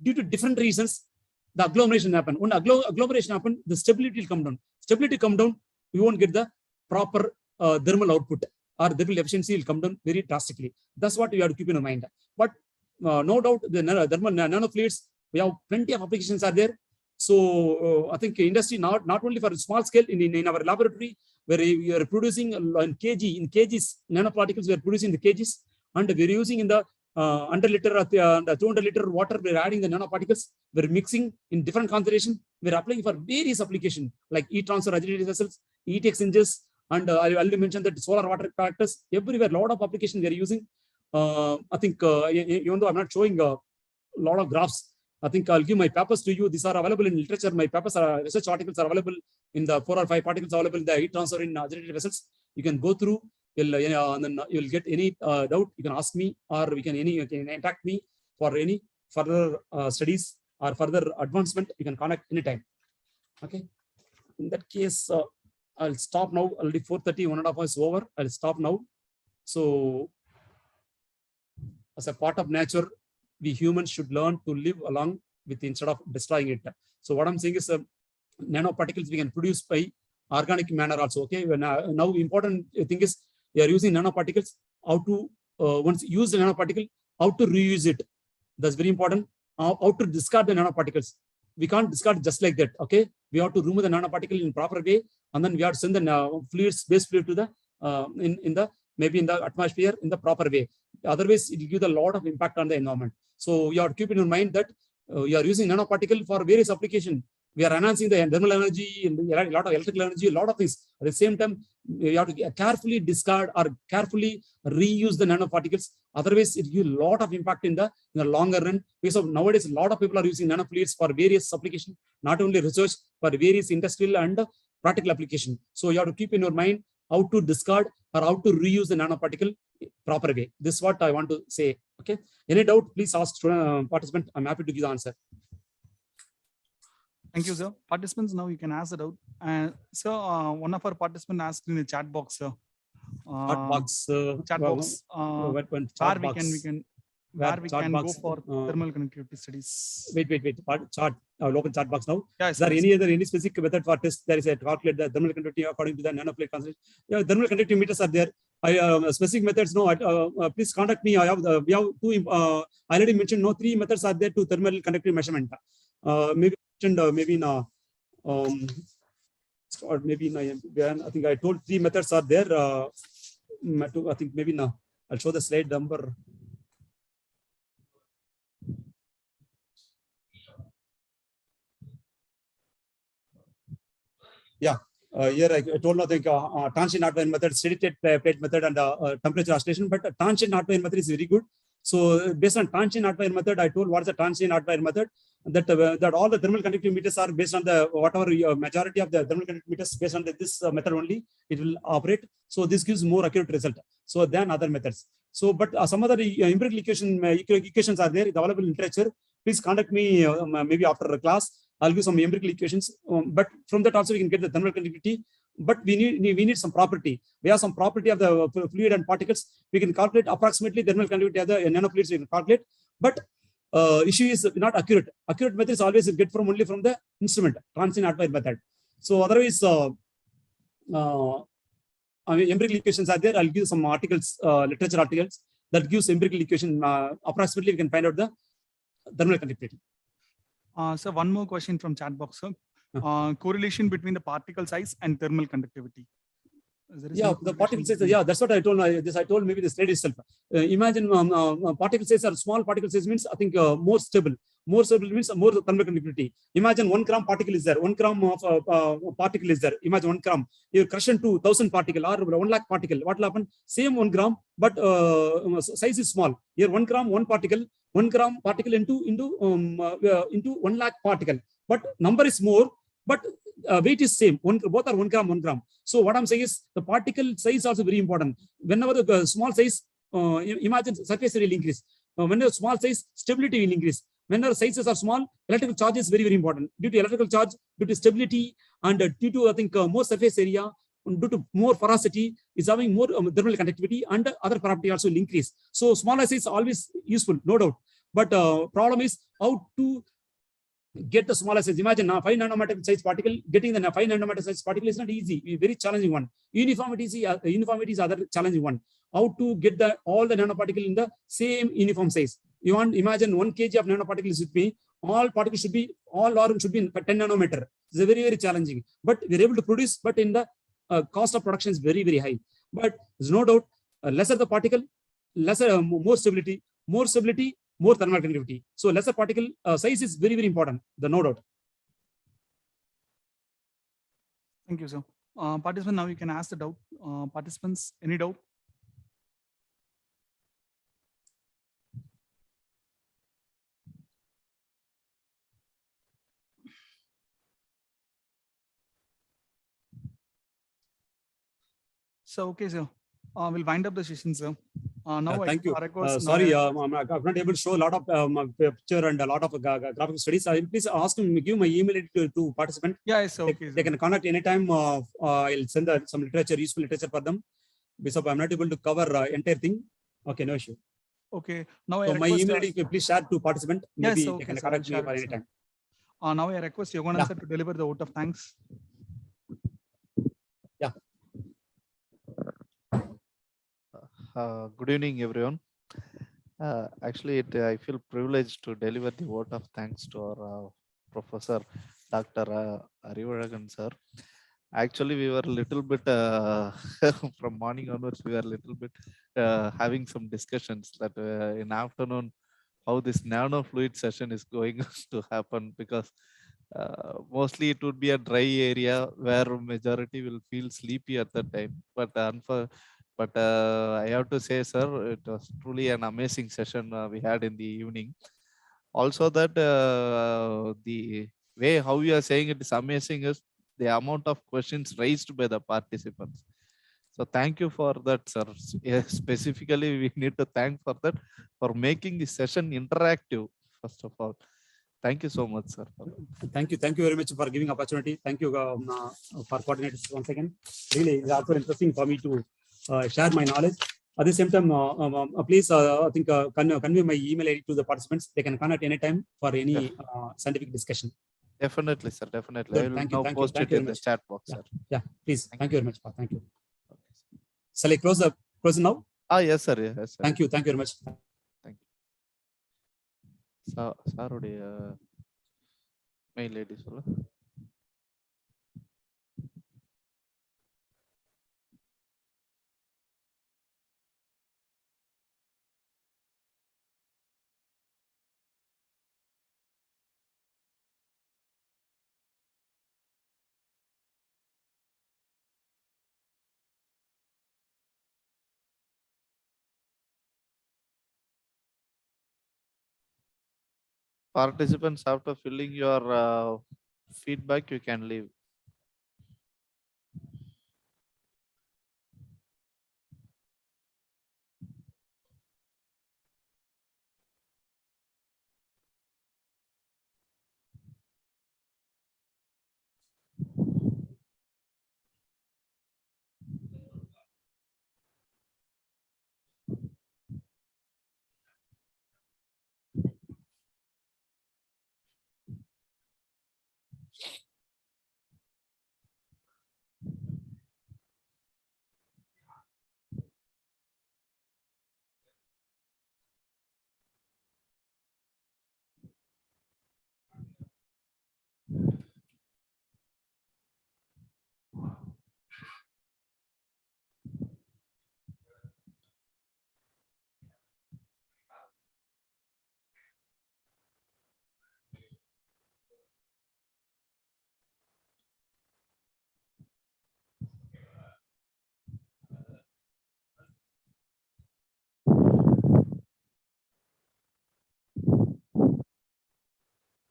due to different reasons, the agglomeration happen. When agglomeration happen, the stability will come down. Stability come down, we won't get the proper thermal output, or thermal efficiency will come down very drastically. That's what you have to keep in mind. But no doubt, the thermal nanofluids, we have plenty of applications are there. So I think industry not only for small scale in our laboratory, where we are producing in kgs nanoparticles, we are producing the kgs, and we are using in the 100 liter or the 200 liter water, we're adding the nanoparticles, we're mixing in different concentration, we're applying for various applications like heat transfer agitated vessels, heat exchangers, and I already mentioned that solar water collectors, everywhere, a lot of applications we are using. I think even though I'm not showing a lot of graphs, I think I'll give my papers to you. These are available in literature. My papers research articles are available in the 4 or 5 articles available in the heat transfer in agitated vessels. You can go through, and then you'll get any doubt, you can ask me, or you can contact me for any further studies or further advancement. You can contact anytime. Okay. In that case, I'll stop now. Already 4:30, 1.5 hours over. I'll stop now. So, as a part of nature, we humans should learn to live along with instead of destroying it. So what I'm saying is nanoparticles we can produce by organic manner also. Okay. Now important thing is we are using nanoparticles. How to once use the nanoparticle, how to reuse it. That's very important. How to discard the nanoparticles. We can't discard just like that. Okay. We have to remove the nanoparticle in proper way, and then we have to send the base fluid to the maybe in the atmosphere in the proper way. Otherwise, it will give a lot of impact on the environment. So you have to keep in your mind that you are using nanoparticle for various applications. We are enhancing the thermal energy, a lot of electrical energy, a lot of things. At the same time, you have to carefully discard or carefully reuse the nanoparticles. Otherwise, it gives a lot of impact in the longer run. Because of nowadays, a lot of people are using nanofluids for various applications, not only research, for various industrial and practical application. So you have to keep in your mind how to discard or how to reuse the nanoparticle proper way. This is what I want to say. Okay. Any doubt, please ask participant. I'm happy to give the answer. Thank you, sir. Participants, now you can ask the doubt. So one of our participants asked in the chat box, sir. Chat box. Where we can go for thermal conductivity studies. Wait. Chart. I'll open chat box now. Yeah, is there any specific method for test? There is a calculate the thermal conductivity according to the nanofluid concentration. Yeah, thermal conductivity meters are there. Specific methods. No, please contact me. I have we have two. I already mentioned. No, 3 methods are there to thermal conductivity measurement. Maybe in or maybe in I think I told 3 methods are there. I think maybe now I'll show the slide number. Yeah, here I told nothing. Transient hot wire method, steady state plate method, and temperature oscillation. But transient hot wire method is very good. So based on transient hot wire method, I told what is the transient hot wire method, that all the thermal conductivity meters are based on the whatever majority of the thermal conductivity meters based on this method only it will operate. So this gives more accurate result so than other methods. So but some other empirical equations are there, available in literature. Please contact me maybe after the class. I'll give some empirical equations, but from that also we can get the thermal conductivity. But we need some property. We have some property of the fluid and particles. We can calculate approximately thermal conductivity of the nanofluids. We can calculate, but issue is not accurate. Accurate method is always get from only from the instrument, transient hot wire method. So otherwise, empirical equations are there. I'll give some articles, literature articles that gives empirical equation. Approximately, we can find out the thermal conductivity. So one more question from chat box, sir. Correlation between the particle size and thermal conductivity. Yeah, the particle size. Yeah, that's what I told. I told maybe the slide itself. Imagine particle size are small. Particle size means I think more stable. More stable means more thermal conductivity. Imagine 1 gram particle is there. 1 gram of particle is there. Imagine 1 gram. You crush into 1,000 particle or 1 lakh particle. What will happen? Same 1 gram, but size is small. Here 1 gram, 1 particle. 1 gram particle into 1 lakh particle. But number is more. But weight is same. Both are 1 gram, 1 gram. So what I'm saying is the particle size is also very important. Whenever the small size, imagine surface area will increase. Whenever small size, stability will increase. Whenever sizes are small, electrical charge is very, very important. Due to electrical charge, due to stability, and due to I think more surface area, due to more porosity, is having more thermal conductivity, and other property also will increase. So smaller size is always useful, no doubt. But problem is how to get the smaller size. Imagine now 5 nanometer size particle, getting the 5 nanometer size particle is not easy, very challenging one. Uniformity is other challenging one. How to get all the nanoparticle in the same uniform size. You want imagine 1 kg of nanoparticles with me, all particles should be, all organs should be in 10 nanometer. It's very, very challenging. But we're able to produce, but in the cost of production is very, very high. But there's no doubt, lesser the particle, lesser, more stability, more thermal conductivity. So lesser particle size is very, very important, no doubt. Thank you, sir. Participant, now you can ask the doubt. Participants, any doubt? So, okay, sir. We'll wind up the session, sir. Now thank you. Request, sorry, I'm not able to show a lot of picture and a lot of graphic studies. Please ask him, give my email to participant. Yeah, yes, okay. They can contact anytime. I'll send some literature, useful literature for them. Because I'm not able to cover entire thing. Okay, no issue. Okay. Now so my email ID, please share to participant. Maybe yes, okay, they can contact me for any time. Now I request Yoganand sir to deliver the vote of thanks. Yeah. Good evening, everyone. Actually, I feel privileged to deliver the vote of thanks to our Professor Dr. Arivalagan sir. Actually, we were a little bit from morning onwards. We were a little bit having some discussions that in afternoon how this nanofluid session is going to happen, because mostly it would be a dry area where majority will feel sleepy at that time. But I have to say, sir, it was truly an amazing session we had in the evening. Also, that the way how you are saying it is amazing is the amount of questions raised by the participants. So thank you for that, sir. Specifically, we need to thank for that, for making the session interactive, first of all. Thank you so much, sir. Thank you very much for giving opportunity. Thank you for coordinators once again. Really, it's also interesting for me to share my knowledge. At the same time, please, I think convey my email ID to the participants. They can contact anytime for any scientific discussion. Definitely, sir. Definitely. Good. I will now post it in the chat box, sir. Yeah, please. Thank you very much. Thank you. Shall I close now? Yes, sir. Yes, sir. Thank you very much. Thank you. Sir, mail ID. Participants, after filling your feedback, you can leave.